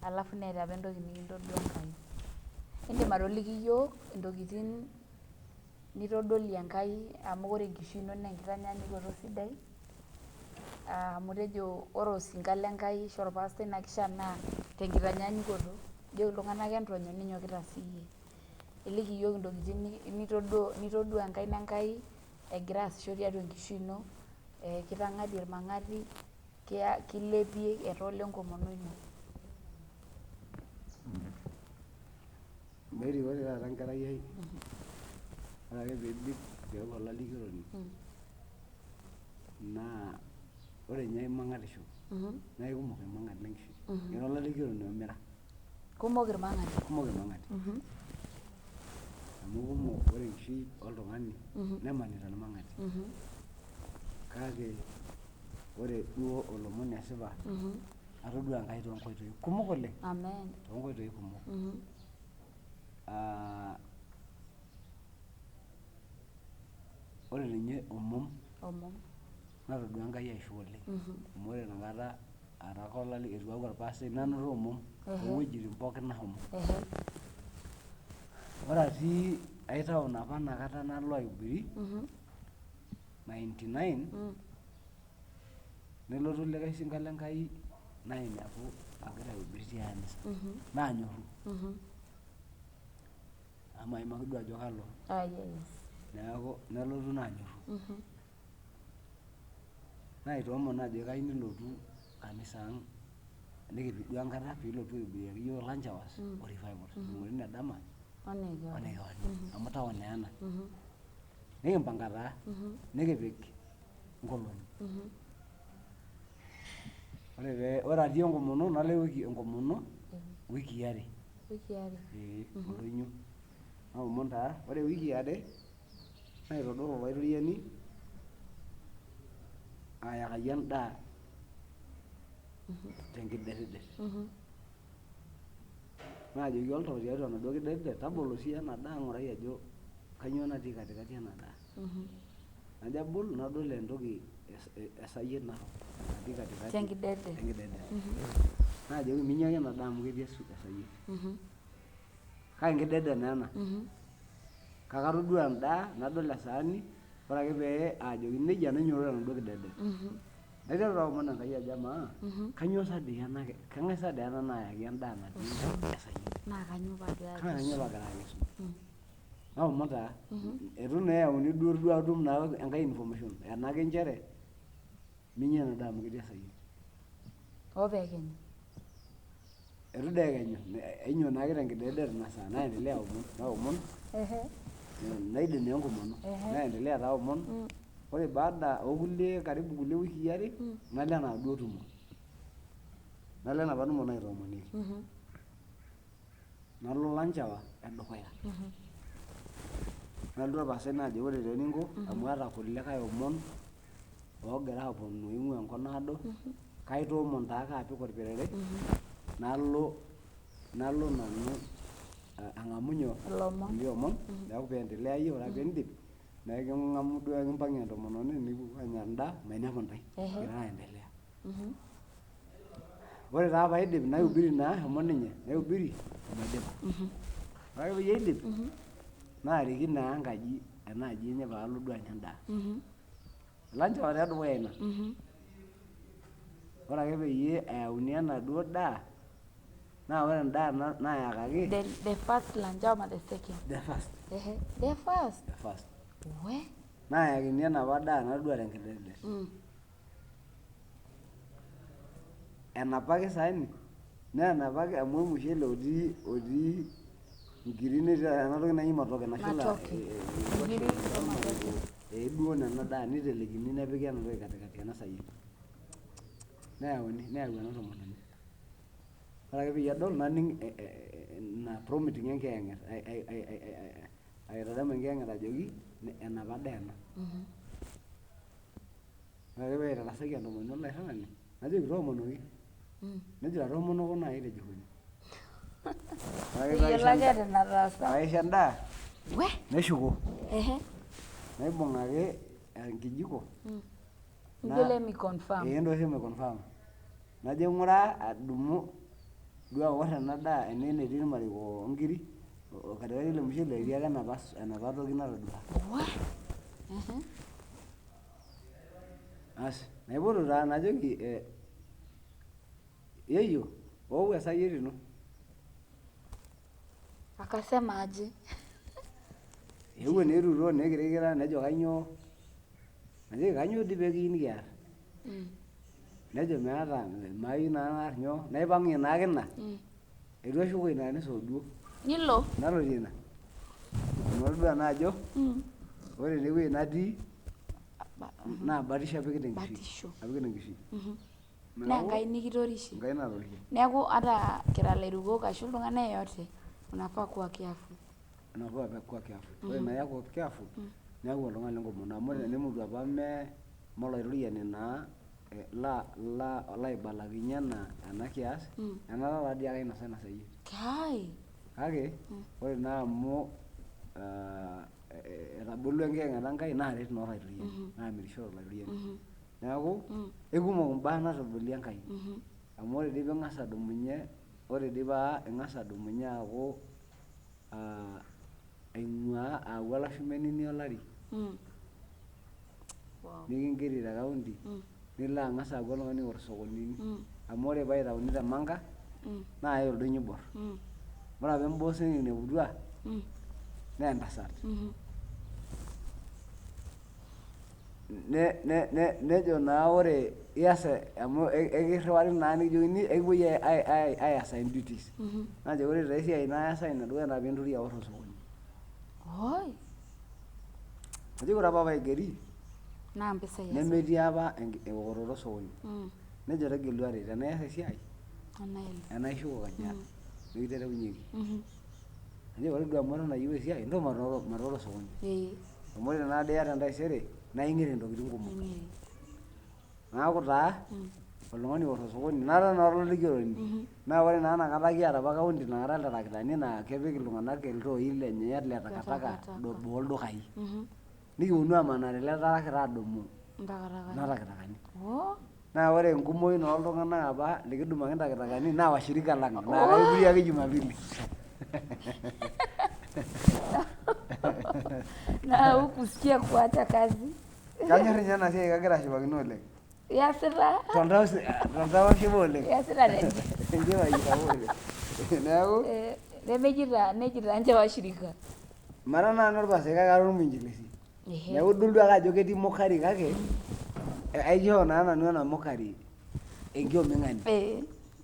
alafu neeta apa entoki nikintodua Enkai indim atoliki iyiok intokitin nitodolie Enkai amu ore enkishui ino naa enkitanyanyukoto sidai amu tejo ore osinka lenkai ashu orpastai naa kishaa naa tenkitanyanyukoto ijoki iltung'anak entonyo ninyokita siiyie iliki iyiok intokitin nitodua enkaina Enkai egira aasisho tiatua enkishui ino kitang'adie irmang'ati kilepie etoolo enkomono ino Mary ore taata enkerai ai ore ake piidip peeku olalikioroni naa ore ninye mang'atisho naa ikumok irmang'ati lenkishui ira olalikioroni omira kumok irmang'ati amu kumok ore enkishui oltung'ani nemanita irmang'ati kake ore duo olomoni asipa atodua Enkai toonkoitoi kumok oleng toonkoitoi kumok ore ninye omom natodua Enkai aishu oleng amu ore inakata araka olali eitu aaku orpaastai nanoto omom toowuejitin pookin nashomo. Ore atii ai town apa inakata nalo aihubiri 99 nelotu likae sinka lenkai nainepu agira aihubiri tianisa naanyorru amu maimaki duo ajo kalo neeku nelotu naanyorru naitoomon ajo kayieu nilotu kanisa ang' nikipik duo enkata piilotu aihubiriaki iyiok lunch hours o revival tumoritin edama onikewani amu town naa ena nikimpanga taa nikipik nkolong'i. Ore atii enkomono nalo enkomono wikii are oldonyo naomon taa ore wikii are naitodolo olaituriani ayakaki endaa tenkidetidet naajoki oltau tiatua enaduo kidetidet tabolo siyie ena daa ng'urai ajo kanyoo natii katikati ena daa najo abol nadol entoki esayiet narok natii katikati tenkidetidet naajoki minya ake ena daa amu ketii esayiet kake enkidetidet naa ena kake atodua endaa nadol esaani ore ake pee aajoki nejia nainyotoro tenaduo kidetidet naiteru taa aomon Enkai ajo amaa kanyoo sa dii ena keng'ae sa dii ena nayaki endaa natii esayiet naa kanyoo paagira akesu naomon taa eitu naa eyauni duo atum naa enkae information enake nchere minya ena daa amu ketii esayiet opeekenyu eitu dee ekenyu ainyio naake tenkidetidet ina saa naendelea aomon naidip naa enkomono naendelea taa aomon ore baada okulie karibu kulie wikii are nalo enaduo tumo nalo enapa tumo naitoomonieki nalo lunch hour edukuya nalotu orpaastai naajoki ore teninko amu aata kulikae omon oogira aaponu oing'ua enkop naado kaitoomon taake apik orpirere nalo nanu ang'amu nyoo kulie omon neeku piendelea yie ore ake piindip neking'amu duo kimpang'ie entomononi nipuopuo aanya endaa mainepu ntae kigira aendelea. Ore taa paidip naihubiri naa eshomo ninye naihubiri omaidipa ore ake peyie aidip naariki naa enkaji enaaji enye paalo duo anya endaa lunch hour taa edukuya ina ore ake peyie eyauni enaduo daa naa ore endaa nayakaki the first lunch ama the second the first naayakini enapa daa natodua tenkidetidet enapaki saani neenapaki amu ormushele otii nkiri netii ena toki naji matoke nashula duo nena daa nitelekini nepiki ena toki katikati ena sayiet neyauni neyau ena tomononi ore ake peyie adol naning' ina promiting enkiyang'et aitadamu enkiyang'et ajoki enapa daa ena ore ake pee aitarasaki entomononi olairrirrani najoki toomonoki nejo atoomonoko naaji te jikoni paisho endaa neshuko naibung' ake enkijiko entoki miconfirm najo aing'uraa adumu duo aworr ena daa ene netii irmariko onkiri katikati ele mushele etii ake enapa toki natodua asi naipotu taa najoki yeyio wou esayiet ino akasema aje eewuo naa erutoo nekirikira nejo kanyoo najoki kanyoo dii pee kiyieu nikiarr nejo meeta mayieu naa naarr nyoo naipang'ie naake ina eitu eshuko ina anisa duo nalotie ina amu atodua naa ajo ore enewueji natii naa batisho apikita enkishui naa Enkai nikitorishe Enkai natorishe neeku ata kira ilairukok ashu iltung'anak yeyote unafaa kuwa careful ore naa yaku careful neeku oltung'ani lenkomono amu tenemutu apa molaituriani naa laibalakinye ena kias enata taadii ake ainosa ina sayiet kake ore naa amu etabolo enkiyang'et Enkai naaret naa olaituriani naamirisho olaituriani neeku ekumok imbaa natodolie Enkai amu ore dii ping'as adumunye, ore dii paa ing'as adumunye aaku aing'uaa aaku olashumeni olari nikingeri te county nilo ang'as aaku oltung'ani oworr isokonini amu ore paitauni te Manga naa oldonyo oiborr. Ore apa embosoi nikineputua naa entasat. Nejo naa ore ias amu ekirriwari naa nikijokini ekipuoi ai-assign duties. Najo ore taa esiai naasa enedukuya naa piintori aworr osokoni. Najoki ore apa paigeri naa mpisai nemetii apa ewooroto osokoni. Nejo tegelu are, tenaa ias esiai enaa ishuko Kajiado mikitereunyeki. Najoki ore duo amu aton ayieu esiai ntoo matooro osokoni. Amu ore naa dii iyata entaisere naa ing'erie intokiting kumok. Neeku taa oltung'ani oworr osokoni nara naa olalikioroni. Naa ore naa inakata kiata apa county inakata iltarakitani naa kepik iltung'anak iltooi lenye le takataka boo ildukai. Nikipwonu aamanaa tele tarakita aadumu kuna takitakani. Naa ore enkumooi naa oltung'anak apa likidumaki intakatakani naa washirika lang naa kaihudhuria ake Jumapili. Na hukusikia kuacha kazi. Kanyorr ninye ena siai kagira ashipakino oleng. Iyasita? Toltau ashipa oleng. Iyasita nini? Enchipayiata apa oleng. Neeku nejita ninche washirika. Mara nanu orpastai kake ara ormuinjilisti. Neeku idol duo ake ajo ketii mokari kake aishoo naa nanu ena mokari enkiyoming'ani.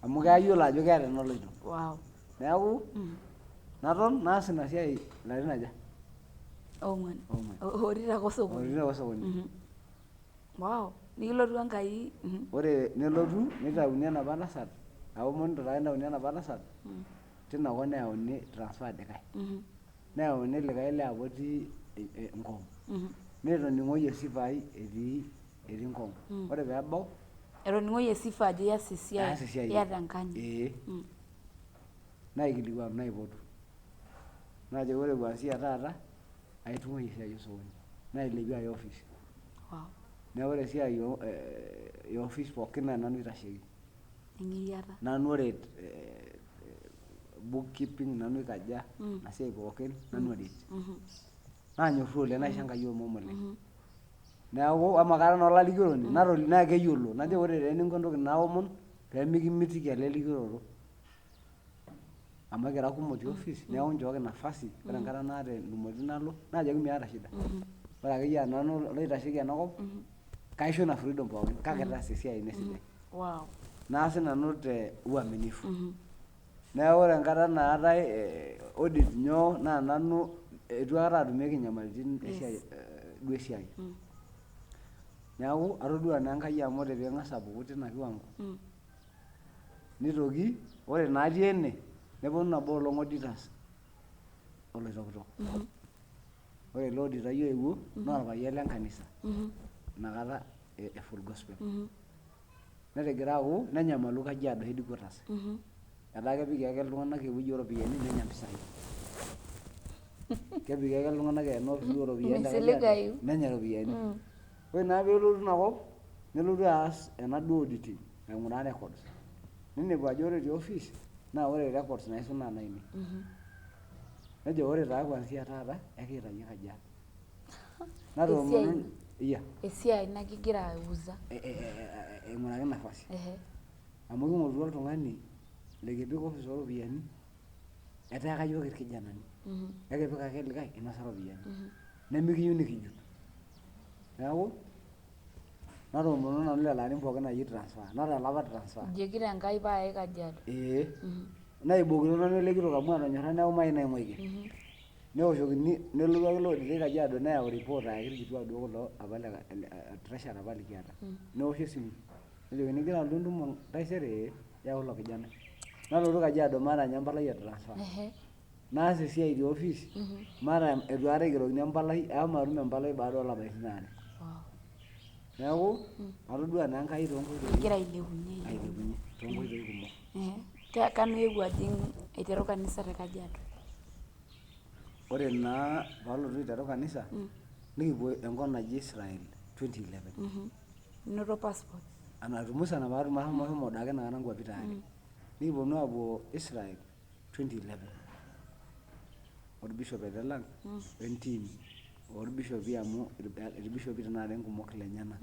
Amu kayiolo ajo keeta enoloito. Neeku naton naas ina siai ilarin aja? Ong'wan. Orita ake osokoni. Nikilotu Enkai. Ore nelotu nitauni enapa tasat aomonito taa nitauni enapa tasat tina kop neyauni transfer likae. Neyauni likae liaboti Ngong. Netoning'oyie sipaai etii Ngong. Ore peebau etoning'oyie sifa ajo ias esiai iyata enkanyit. Naikilikuanu naipotu najo ore kuanzia taata aitung'uayie esiai osokoni nailepie aya office. Neeku ore esiai e office pookin naa nanu oitasheki. Nanu oret bookkeeping nanu oikaja ina siai pookin nanu oret. Naanyorru oleng naisho Enkai omom oleng. Neeku amaa kara naa olalikioroni naa keyiolo najo ore taa eninko entoki naomon peemikimitiki ele likioroto amu kira kumok te office neeku nchooki nafasi ore enkata naata entumoto nalo naajoki miata shida. Ore akeyie aa nanu loitasheki enakop kaisho ina freedom pookin kake taasa esiai ino esidai. Naas nanu te uaminifu. Neeku ore enkata naatae audit nyoo naa nanu eitu aikata atumieki inyamalitin esiai. Neeku atodua naa Enkai amu ore piing'as apuku tina kiwango nitoki ore naatii ene nepwonu nabo olong auditors oloitokitok. Ore ele auditai oewuo naa orpayian lenkanisa inakata e Full Gospel. Netigira aaku nenyamalu Kajiado headquarters. Etaa kepiki ake iltung'anak ewueji ooropiyiani nenya mpisai. Kepiki ake iltung'anak ena ofisi ooropiyiani te Kajiado nenya iropiyiani. Ore naa peelotu inakop nelotu aas enaduo auditing aing'uraa records. Ninepu ajo ore te office naa ore records naisum naa naine. Nejo ore taa kuanzia taata ekiitayie Kajiado. Natoomonu esiai nakigira auza. Aing'uraki nafasi. Amu king'orutua oltung'ani lekipik office ooropiyiani etiaka yiok irkijanani. Ekipik ake likae inosa ropiyiani. Nemikiyieu nikijut. Neeku natoomonu nanu lelo arin pookin ayieu transfer. Natalaa apa transfer. Ejokito Enkai paayai Kajiado. Naibokino nanu ele kitok amu atonyorra neeku mayieu naing'uiki. Newoshokini nelotu ake ilo auditai Kajiado neyau report ayaki irkituak duo kulo apa le treasurer apa likiata. Newoshi esimu nejokini igira alotu entumo taisere yau ilo kijanai. Nalotu Kajiado maata ninye empalai e transfer. Naas esiai te office maata eitu aikata igerokini empalai ashomo atum empalai baada oolapaitin aare. Neeku atodua naa Enkai toonkoitoi egira ailepunye toonkoitoi kumok. Kanu eewuo ajing aiteru kanisa te Kajiado? Ore naa paalotu aiteru kanisa nikipuo enkop naji Israel 2011. Inoto passport? anatumusana mahomo dake nakata nkuapi taare nikiponu apuo Israel 2011 orbishop lang wentim orbishopi amu irbishopi tenakata enkumok lenyenak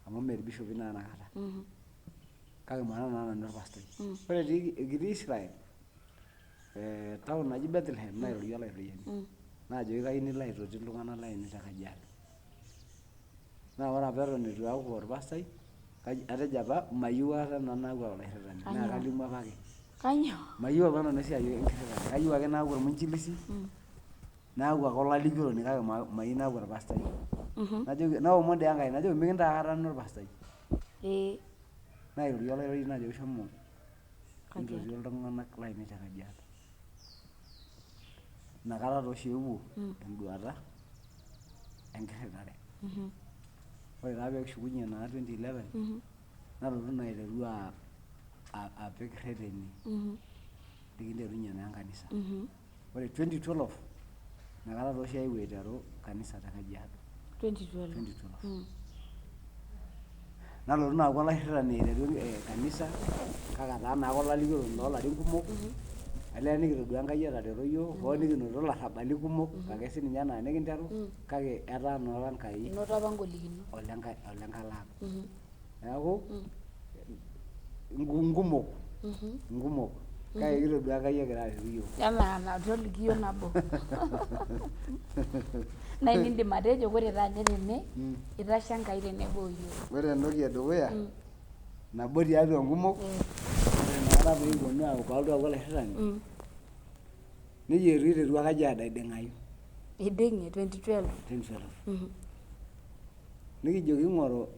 amu mee irbishopi naa nakata kake mara naa nanu orpastai ore kitii Israel town naji Bethlehem nairorie olairoriani naajoki kayieu nilo aitoti iltung'anak lainei te Kajiado naa ore apa eton itu aaku orpastai atejo apa mayieu aikata nanu aaku olairritani naa kalimu apake mayieu apa nanu esiai enkirritani kayieu ake naaku orminjilisi naaku ake olalikioroni kake mayieu naaku orpastai najoki naomon dii Enkai najoki mikintaa aikata nanu orpastai nairorie olairoriani najoki shomo intoti iltung'anak lainei te Kajiado inakata tooshi eewuo enduata enkirritare ore taa peekishukunye naa 2011 nalotu naa aiteru apik irreteni likinterunye naa enkanisa ore 2012 inakata tooshi aewuo aiteru kanisa te Kajiado 2012 nalotu naa aaku olairritani aiteru kanisa kake taa naake olalikioroni loolarin kumok elee nikitodua Enkai etareto yiok hoo nikinoto ilarrabali kumok ake sininye enaa nikinteru kake etaa noo Enkai inoto apa ngolikinot olenkalaam neeku nkumok kake kitodua Enkai egira aretu yiok enaa toliki yiok nabo naa inindim atejo ore taa nye tene itashe Enkai tenebo oyiok ore entoki edukuya nabo tiatua nkumok ore inakata peekiponu alotu aaku olairritani nijia iterua Kajiado aiding'ayu iding'e 2012 nikijo king'oru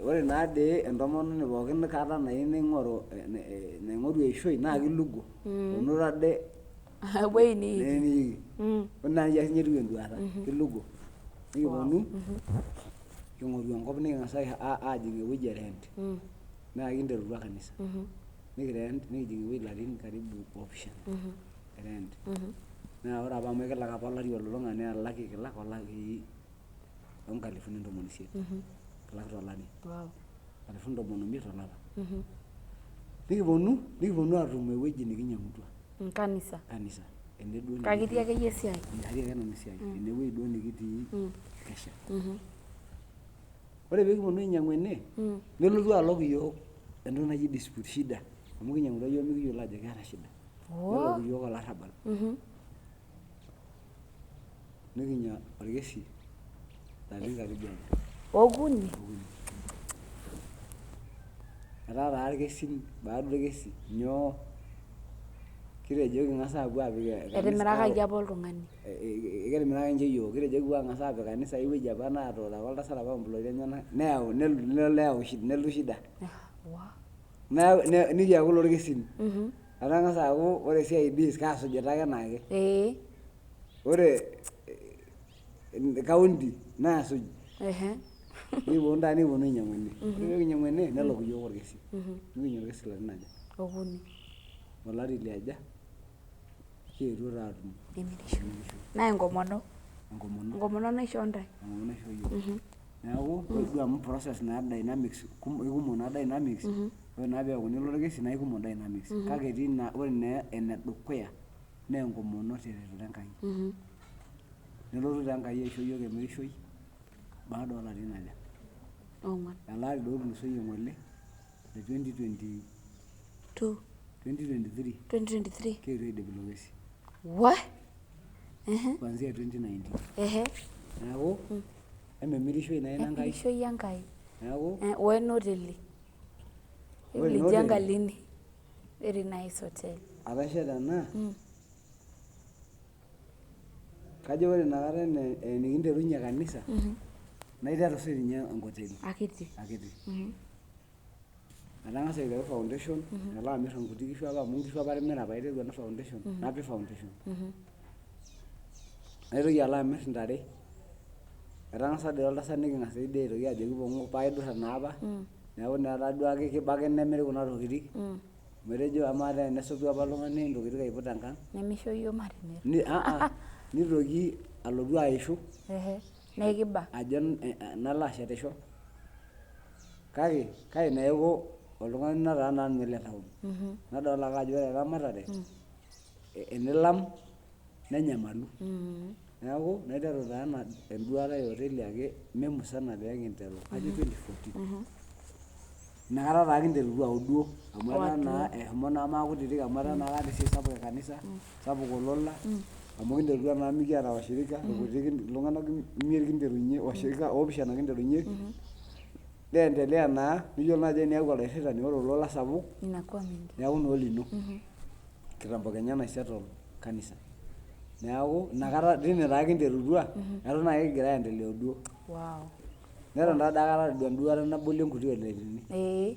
ore naa dee entomononi pookin kata nayieu naing'oru eishoi naa kilugo onoto ade ewuei niiki ore naa nejia sinye etiu enduata kilugo nikiponu king'oru enkop niking'as aajing ewueji erent naa kinterutua kanisa nikirent nikijing ewueji ilarin karibu oopishana erent naa ore apa amu kilak apa olari olulung'a naalaki kilak olaki loonkalifuni 80 kilak tolari 15,000 tolapa nikiponu aatum ewueji nikinyang'utua kanisa ene duo kake itii akeyie esiai enewueji duo nikitii Kesha ore peekiponu ainyang'u ene nelotu alok iyiok entoki naji dispute shida amu kinyang'utua yiok mikiyiolo ajo keeta shida nelok iyiok olarrabal nikinya orkesi larin karibu okuni etaa taa irkesin baada orkesi nyoo kitejo king'as aapuo apik etimirakaki apa oltung'ani ketimirakaki ninche yiok kitejo kipuo ang'as apik kanisa ai wueji apa naatooro apa oltasat apa employti enyenak nelotu shida nikiaku lorkesin etang'asa aaku ore esiai dis kaasujita ake enaake ore kaunti naasuj nikiponu taa nikiponu ainyang'u ene ore peekinyang'u ene nelok iyiok orkesi nikinya orkesi larin aja okuni olari liaja kietuo taa atum naa enkomono naishoo ntae yiok neeku ore duo amu process naa dynamics ikumok naa dynamics ore naa peekuni lorkesi naa ikumok dynamics kake etii naa ore naa enedukuya naa enkomono teretoto Enkai nelotu taa Enkai aisho yiok emirishoi baada olarin aja ele ari doi otulusoyie ng'ole le 2023 kietuo aidip ilo kesi kuanzia 2019 neeku emirishoi naa ina Enkai neeku wenoteli Ilijenga lini very nice hotel atasheta ena kajo ore inakata enikinterunye kanisa naiteru sininye enkoteli akiti atang'asa aiteru foundation alo amirr inkuti kishu apa amu nkishu apa atimira paiteru ena foundation napik foundation naitoki alo amirr intare etang'asa doi oltasat niking'as doi aitoki ajoki paidurra naapa neeku netaa duake kibaki nemiri kuna tokitik metejo amaa taa enesotu apa oltung'ani intokitik aiput enkang nemisho yiok matimir nitoki alotu aishu nekiba ajo nalo ashetisho kake neeku oltung'ani nataa naa ninye le town nadol ake ajo ore eramatare enilam nenyamalu neeku naiteru taa ena enduata e hoteli ake memusana peekinteru kajo 2014 inakata taa kinterutua au duo amu etaa naa eshomo naa maakutitik amu etaa naa kaata esiai sapuk e kanisa sapuk olola amu kinterutua naa mikiata washirika irkutik iltung'anak imiet kinterunye washirika opishana kinterunye neendelea naa niyiolo naa ajo eniaku olairritani ore olola sapuk neeku naa olino kitambo kenya naisettle kanisa neeku inakata tine taa kinterutua eton ake kigira aendelea duo neton taa dakata todua enduata nabolie nkuti otelini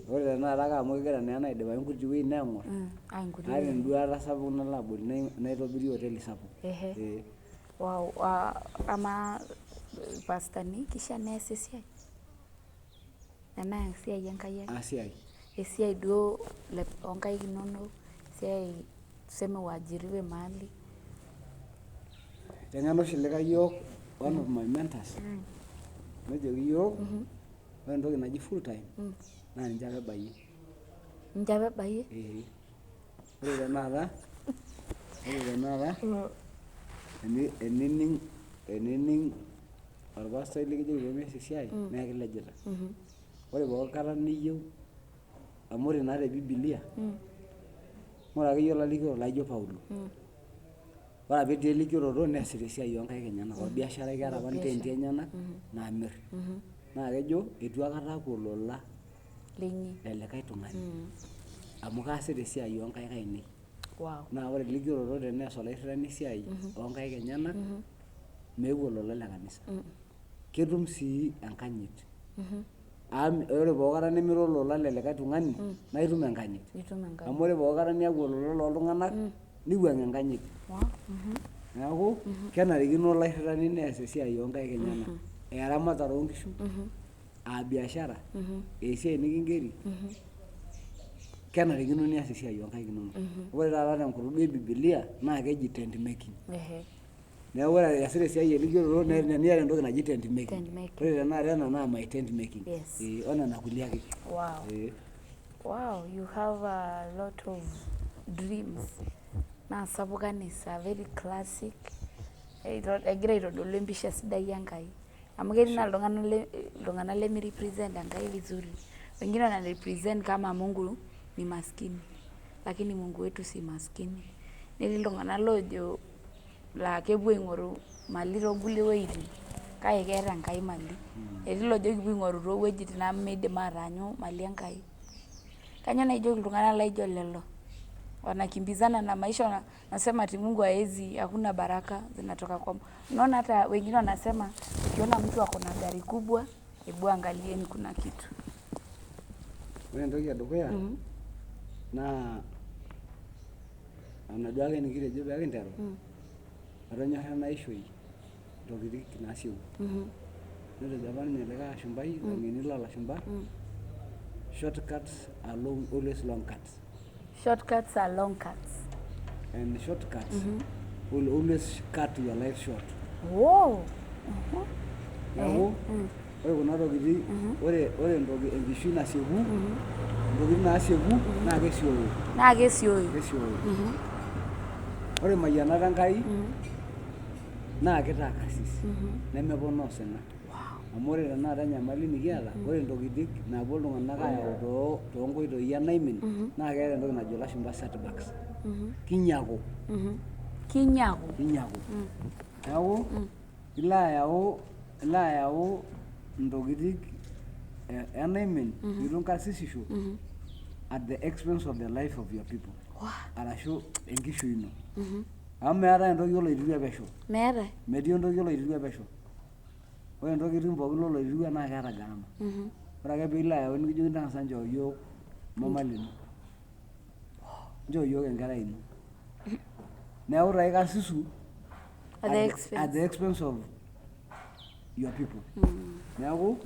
ore tenakata ake amu kegira naa ena aidipayu nkuti wuejitin neeng'or aata enduata sapuk nalo abolie naitobirie hoteli sapuk amaa irpastani kishaa nees esiai enaa esiai Enkai ake esiai duo onkaik inonok esiai tuseme uajiriwe mahali teng'ena oshi likae yiok one of my mentors nejoki yiok ore entoki naji full time naa ninche ake ebayie ore tenakata enining orpastai likijoki peemias esiai naa ekilejita ore pooki kata niyieu amu ore naa te Biblia ng'ura akeyie olalikioro laijo Paulo ore apa etii elikioroto neesita esiai onkaik enyenak orbiasharai keeta apa intenti enyenak naamirr naa kejo etu akata aku olola lelikae tung'ani amu kaasita esiai onkaik ainei naa ore elikioroto tenees olairritani esiai onkaik enyenak meeku olola le kanisa ketum sii enkanyit ore pookata nemira olola lelikae tung'ani naa itum enkanyit amu ore pookata niaku olola loltung'anak niwuang'ie enkanyit neeku kenarikino olairritani nees esiai onkaik enyenak eramatare onkishu biashara esiai nikingeri kenarikino nias esiai onkaik inonok ore taata tenkutuk e Biblia naa keji tent making neeku ore iasita esiai elikioroto niata entoki naji tent making ore tenakata ena naa my tent making onena kulie ake you have a lot of dreams naa sapuk kanisa very classic egira aitodolu empisha sidai Enkai amu ketii naa iltung'anak lemi represent Enkai vizuri wengine wana represent kama Mungu ni maskini lakini Mungu wetu si maskini netii iltung'anak loojo laa kepuo aing'oru mali toonkulie wuejitin kake keeta Enkai mali etii loojo kipuo aing'oru toowuejitin amu miidim ataanyu mali Enkai kanyoo naa ijoki iltung'anak laijo lelo wanakimbizana na maisha nasema ati Mungu haezi hakuna baraka zinatoka kwa unaona hata wengine wanasema ukiona mtu ako na gari kubwa hebu angalieni kuna kitu ore entoki edukuya naa enaduo ake nikitejo peekinteru atonyorra ena ishoi ntokitin naasieku netejo apa ninye likae ashumpai lang'eni loolashumpa shortcuts are always long cuts shortcuts are long cuts and shortcuts will always cut your life short neeku ore kuna tokitin ore enkishui nasieku ntokitin naasieku naa kesioyo ore mayianat Enkai naa kitaa kasis nemeponaa osina amu ore tenakata enyamali nikiata ore ntokitin naapuo iltung'anak ayau toonkoitoi enaimin naa keeta entoki najo ilashumpa setbacks kinyaku neeku ilo ayau ntokitin enaimin piitum karsisisho at the expense of the life of your people arashu enkishui ino amu meetai entoki oloiterua pesho metii entoki oloiterua pesho ore ntokitin pookin oloiterua naa keeta gharama ore ake piilo ayau nikijoki tang'asa nchoo yiok mama lino nchoo yiok enkerai ino neeku taa ikarsisu at the expense of your people neeku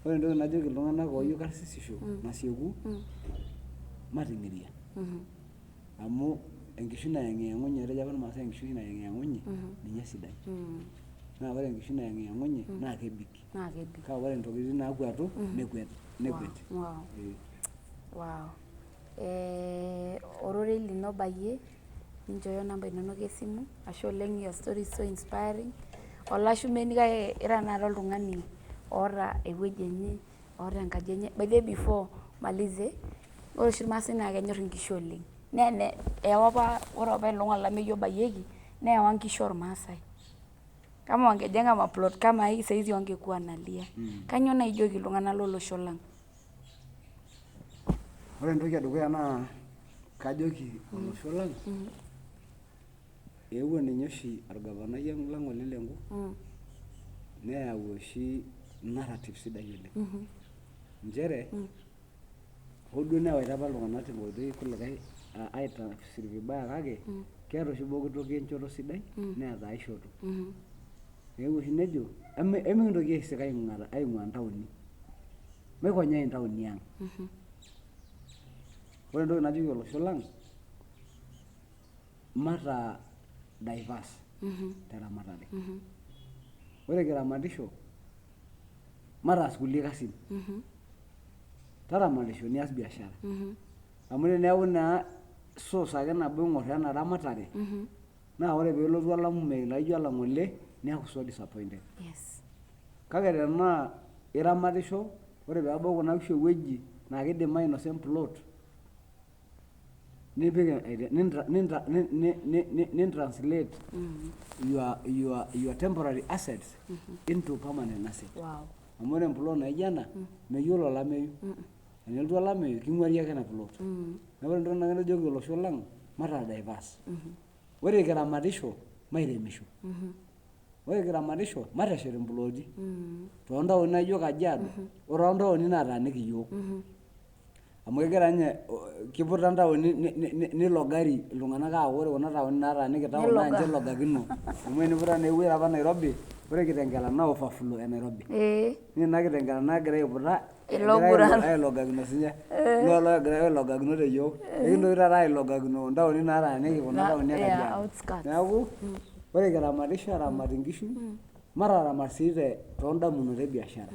ore entoki najoki iltung'anak ooyieu karsisisho nasieku mating'iria amu enkishui nayeng'iyeng'unye etejo apa irmaasai enkishui nayeng'iyeng'unye ninye esidai naa ore enkishui nayang'iyang'unye naa kebik. Kake ore intokitin naakwatu nekwet. Wow. Ororei lino bayie ninchooyo namba inonok esimu. Ashe oleng, your story is so inspiring. Olashumeni kake ira naata oltung'ani oota ewueji enye, oota enkaji enye. By the way, before malize, ore oshi irmaasai naa kenyorr inkishu oleng. Eewa apa ore apa enkolong olameyu obayieki neewa nkishu ormaasai. Kama wangejenga maplot kama hii saizi wangekuwa nalia. Kanyoo naa ijoki iltung'anak lolosho lang? Ore entoki edukuya naa kajoki olosho lang eewuo ninye oshi orgavanai lang Ole Lenku neyau oshi narrative sidai oleng. Nchere hoo duo newaita apa iltung'anak tenkoitoi kulikae aitafsiri vibaya kake keeta oshi pooki toki enchoto sidai neeta ai shoto. Eewuo oshi nejo emikintoki aisik aing'ua ntaoni, maikonyai intaoni ang'. Ore entoki najoki olosho lang mata diverse teramatare. Ore kiramatisho mataas kulie kasin. Taramatisho nias biashara. Amu teneeku naa source ake nabo ing'orr ena ramatare naa ore peelotu olameyu laijo olang'ole neeku so disappointed. Kake tenaa iramatisho ore peebau kuna kishu ewueji naa kidim ainosa emplot nipik translate your temporary assets into permanent assets. Amu ore emplot naijo ena meyiolo olameyu. Tenelotu olameyu king'uari ake ena plot. Neeku ore entoki najoki olosho lang mata diverse. Ore kiramatisho mairemisho. Ore kiramatisho mateshet imploti toontaoni naijo Kajiado o toontaoni nataaniki iyiok. Amu kegira ninye kiputa ntaoni nilo gari iltung'anak aaku ore kuna taoni nataaniki taon naa ninche ilogakino. Amu eniputa naa ewuei apa Nairobi, ore Kitengela naa overflow e Nairobi. Naa ina Kitengela nagira aiputa ailogakino sinye. Loo logira ailogakino te yiok. Nikintoki taata ailogakino ntaoni nataaniki kuna taoni e Kajiado. Neeku ore kiramatisho aramat inkishu mataramat sii toondamunot e biashara.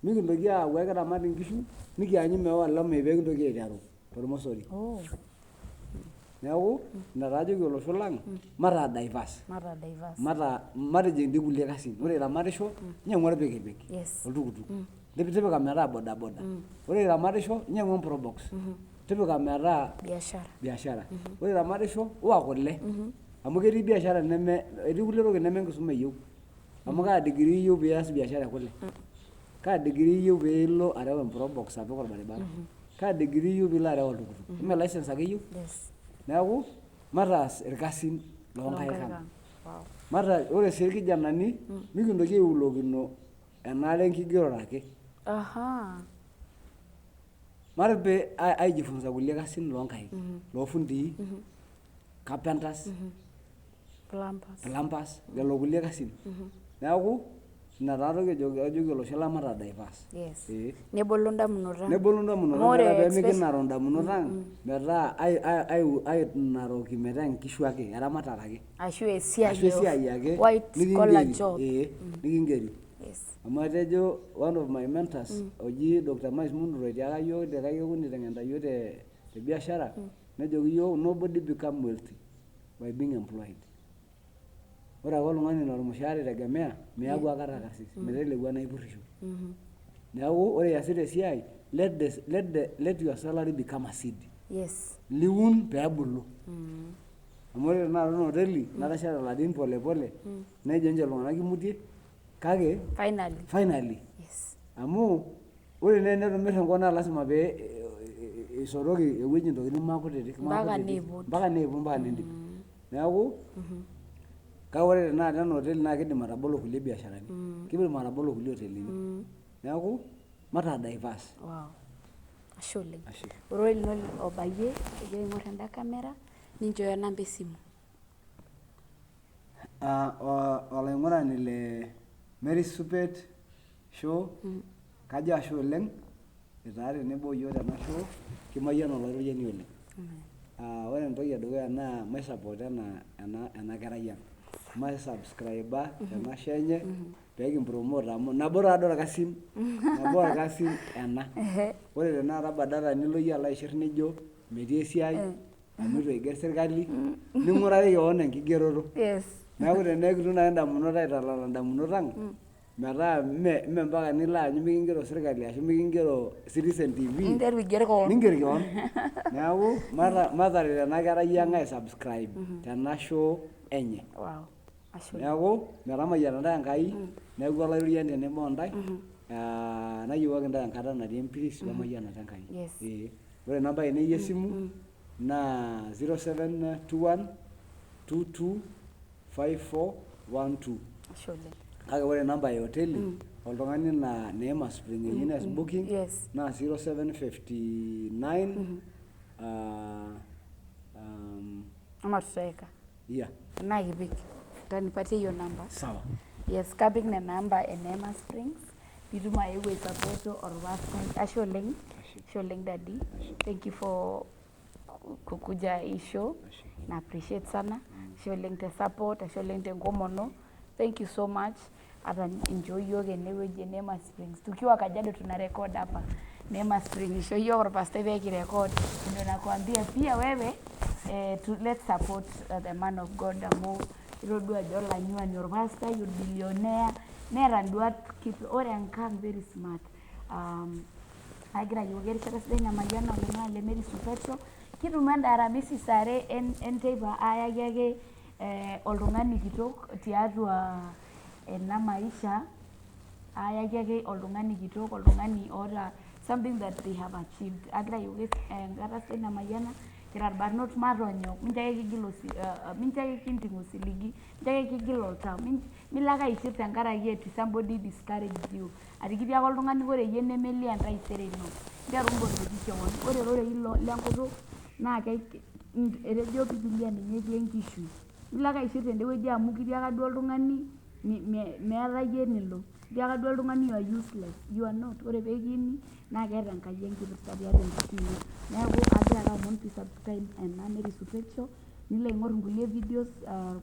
Mikintoki aaku ekiramat inkishu nikianyu meewa olameyu peekintoki aiteru tormosori. Neeku ina taa ajoki olosho lang mata diverse. Matijing dii kulie kasin. Ore iramatisho nyang'u orpikipik, oltukutuk. Tipika metaa bodaboda. Ore iramatisho nyang'u emprobox. Tipika metaa biashara. Ore iramatisho uwa kule. Amu ketii biashara etii kulie tokitin neme enkisuma eyieu. Amu kaa degree iyieu pias biashara e kule? Kaa degree iyieu piilo areu emprobox apik orbaribara? Kaa degree iyieu piilo areu oltukutuk? Mee license ake iyieu? Neeku mataas irkasin loonkaik ang'. Ore sii irkijanani mikintoki aiulokino enaare enkigerore ake. Matape aijifunza kulie kasin loonkaik, loofundii, carpenters, plumbers, lelo kulie kasin. Neeku ina taatoki ajoki olosho lang mata diverse. Nebolo ndamunot ang'. Peemikinaro ndamunot ang' metaa ainaroki metaa inkishu ake, eramatare ake. Ashu esiai ake. White collar job. Nikingeri. Amu atejo one of my mentors oji Dr. Mais Munuro etiaka yiok te Kaikekuni iteng'enita yiok te biashara nejoki yiok nobody become wealthy by being employed. Ore ake oltung'ani naa ormushaara itegemea miaku akata karsisi meteleku enaipurrisho. Neeku ore iasita esiai let your salary become a seed. Liun peebulu. Amu ore tenakata ena hoteli natesheta ilarin polepole nejo ninche iltung'anak kimutie kake finally. Amu ore naa enitu imirr enkop naa lasima pee isoroki ewueji ntokitin maakutitik mpaka niindip. Neeku kake ore tenakata ena hoteli naa kidim atabolo kulie biasharani. Kidim atabolo kulie hotelini. Neeku mata diverse. Ashe oleng. Ororei lino obayie egira aing'orr enda kamera ninchooyo namba esimu. Olaing'urani le Mary Supet show kajo ashe oleng itaa tenebo yiok tena show kimayian olaituriani oleng. Ore entoki edukuya naa maisupport ena kerai ang'. subscriber tena show enye pee kimpromote amu nabo taadoi orkasin ena. Ore tenakata badala nilo iyie alo aishir nijo metii esiai amu itu eiger sirkali ning'uraki keon enkigeroto. Neeku tenekitum naaji indamunot aitalala indamunot ang' metaa mee mpaka nilo aanyu mikingero sirkali ashu mikingero Citizen TV ninger keon. Neeku mataret ena kerai ang' aisubscribe tena show enye. Neeku metamayianata Enkai neeku olairorian tenebo ontae nayiewaki ntae enkata natii empiris pemayianata Enkai. Ore namba ainei esimu naa 0721225412. Kake ore namba ya hoteli oltung'ani naa Neema Spring Engineers booking naa 0759 ama tutaeka naa kipik utanipatie hiyo namba. Sawa. Yes, kapik nena namba e Neema Springs pitum ayeu aisapoto orpastai. Ashe oleng daddy. Thank you for kukuja hii show. Na appreciate sana. Ashe oleng te support, ashe oleng te nkomono. Thank you so much. Ata enjoy yoga enewueji Neema Springs. Tukiwa Kajiado tuna record hapa Neema Springs. Show hiyo orpastai pia kirecord. Ndio nakwambia pia wewe let's support the man of God amu itodua ajo olanyuani orpastai billionaire neeta nduat ore enkang very smart. Agira ayiooki erishata sidai namayiana oleng'ani le Mary Supetro kitum enda aramisi sare enteipa ayaki ake oltung'ani kitok tiatua ena maisha ayaki ake oltung'ani kitok oltung'ani oota something that they have achieved. Agira ayiooki enkata sidai namayiana kira irbarnot matonyok mincho ake kinting' osiligi mincho ake kigil oltau milo ake aishir tenkaraki eti somebody discouraged you ati kitii ake oltung'ani ore iyie nemelio entaisere ino nteru mboloki keon. Ore ororei lenkutuk naa etejo Biblia ninye etii enkishui. Milo ake aishir tendewueji amu kitii ake duo oltung'ani meeta yie nilo kitii ake duo oltung'ani you are useless. You are not. Ore peekini naa keeta Enkai enkipirta tiatua enkishui ino. Neeku agira ake aomon subscribe ena Mary Supetro nilo aing'or nkulie videos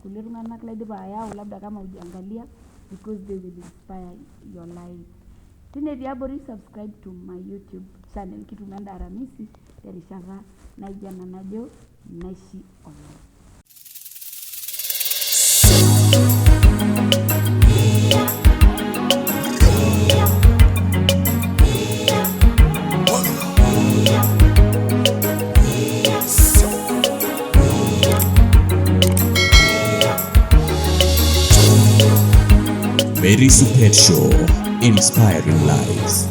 kulie tung'anak laidipa ayau labda kama ujiangalia because they will inspire your life. Tine tiabori subscribe to my YouTube channel kitum enda aramisi terishata naijo ena najo naishi oleng. Mary Supetro, inspiring lives.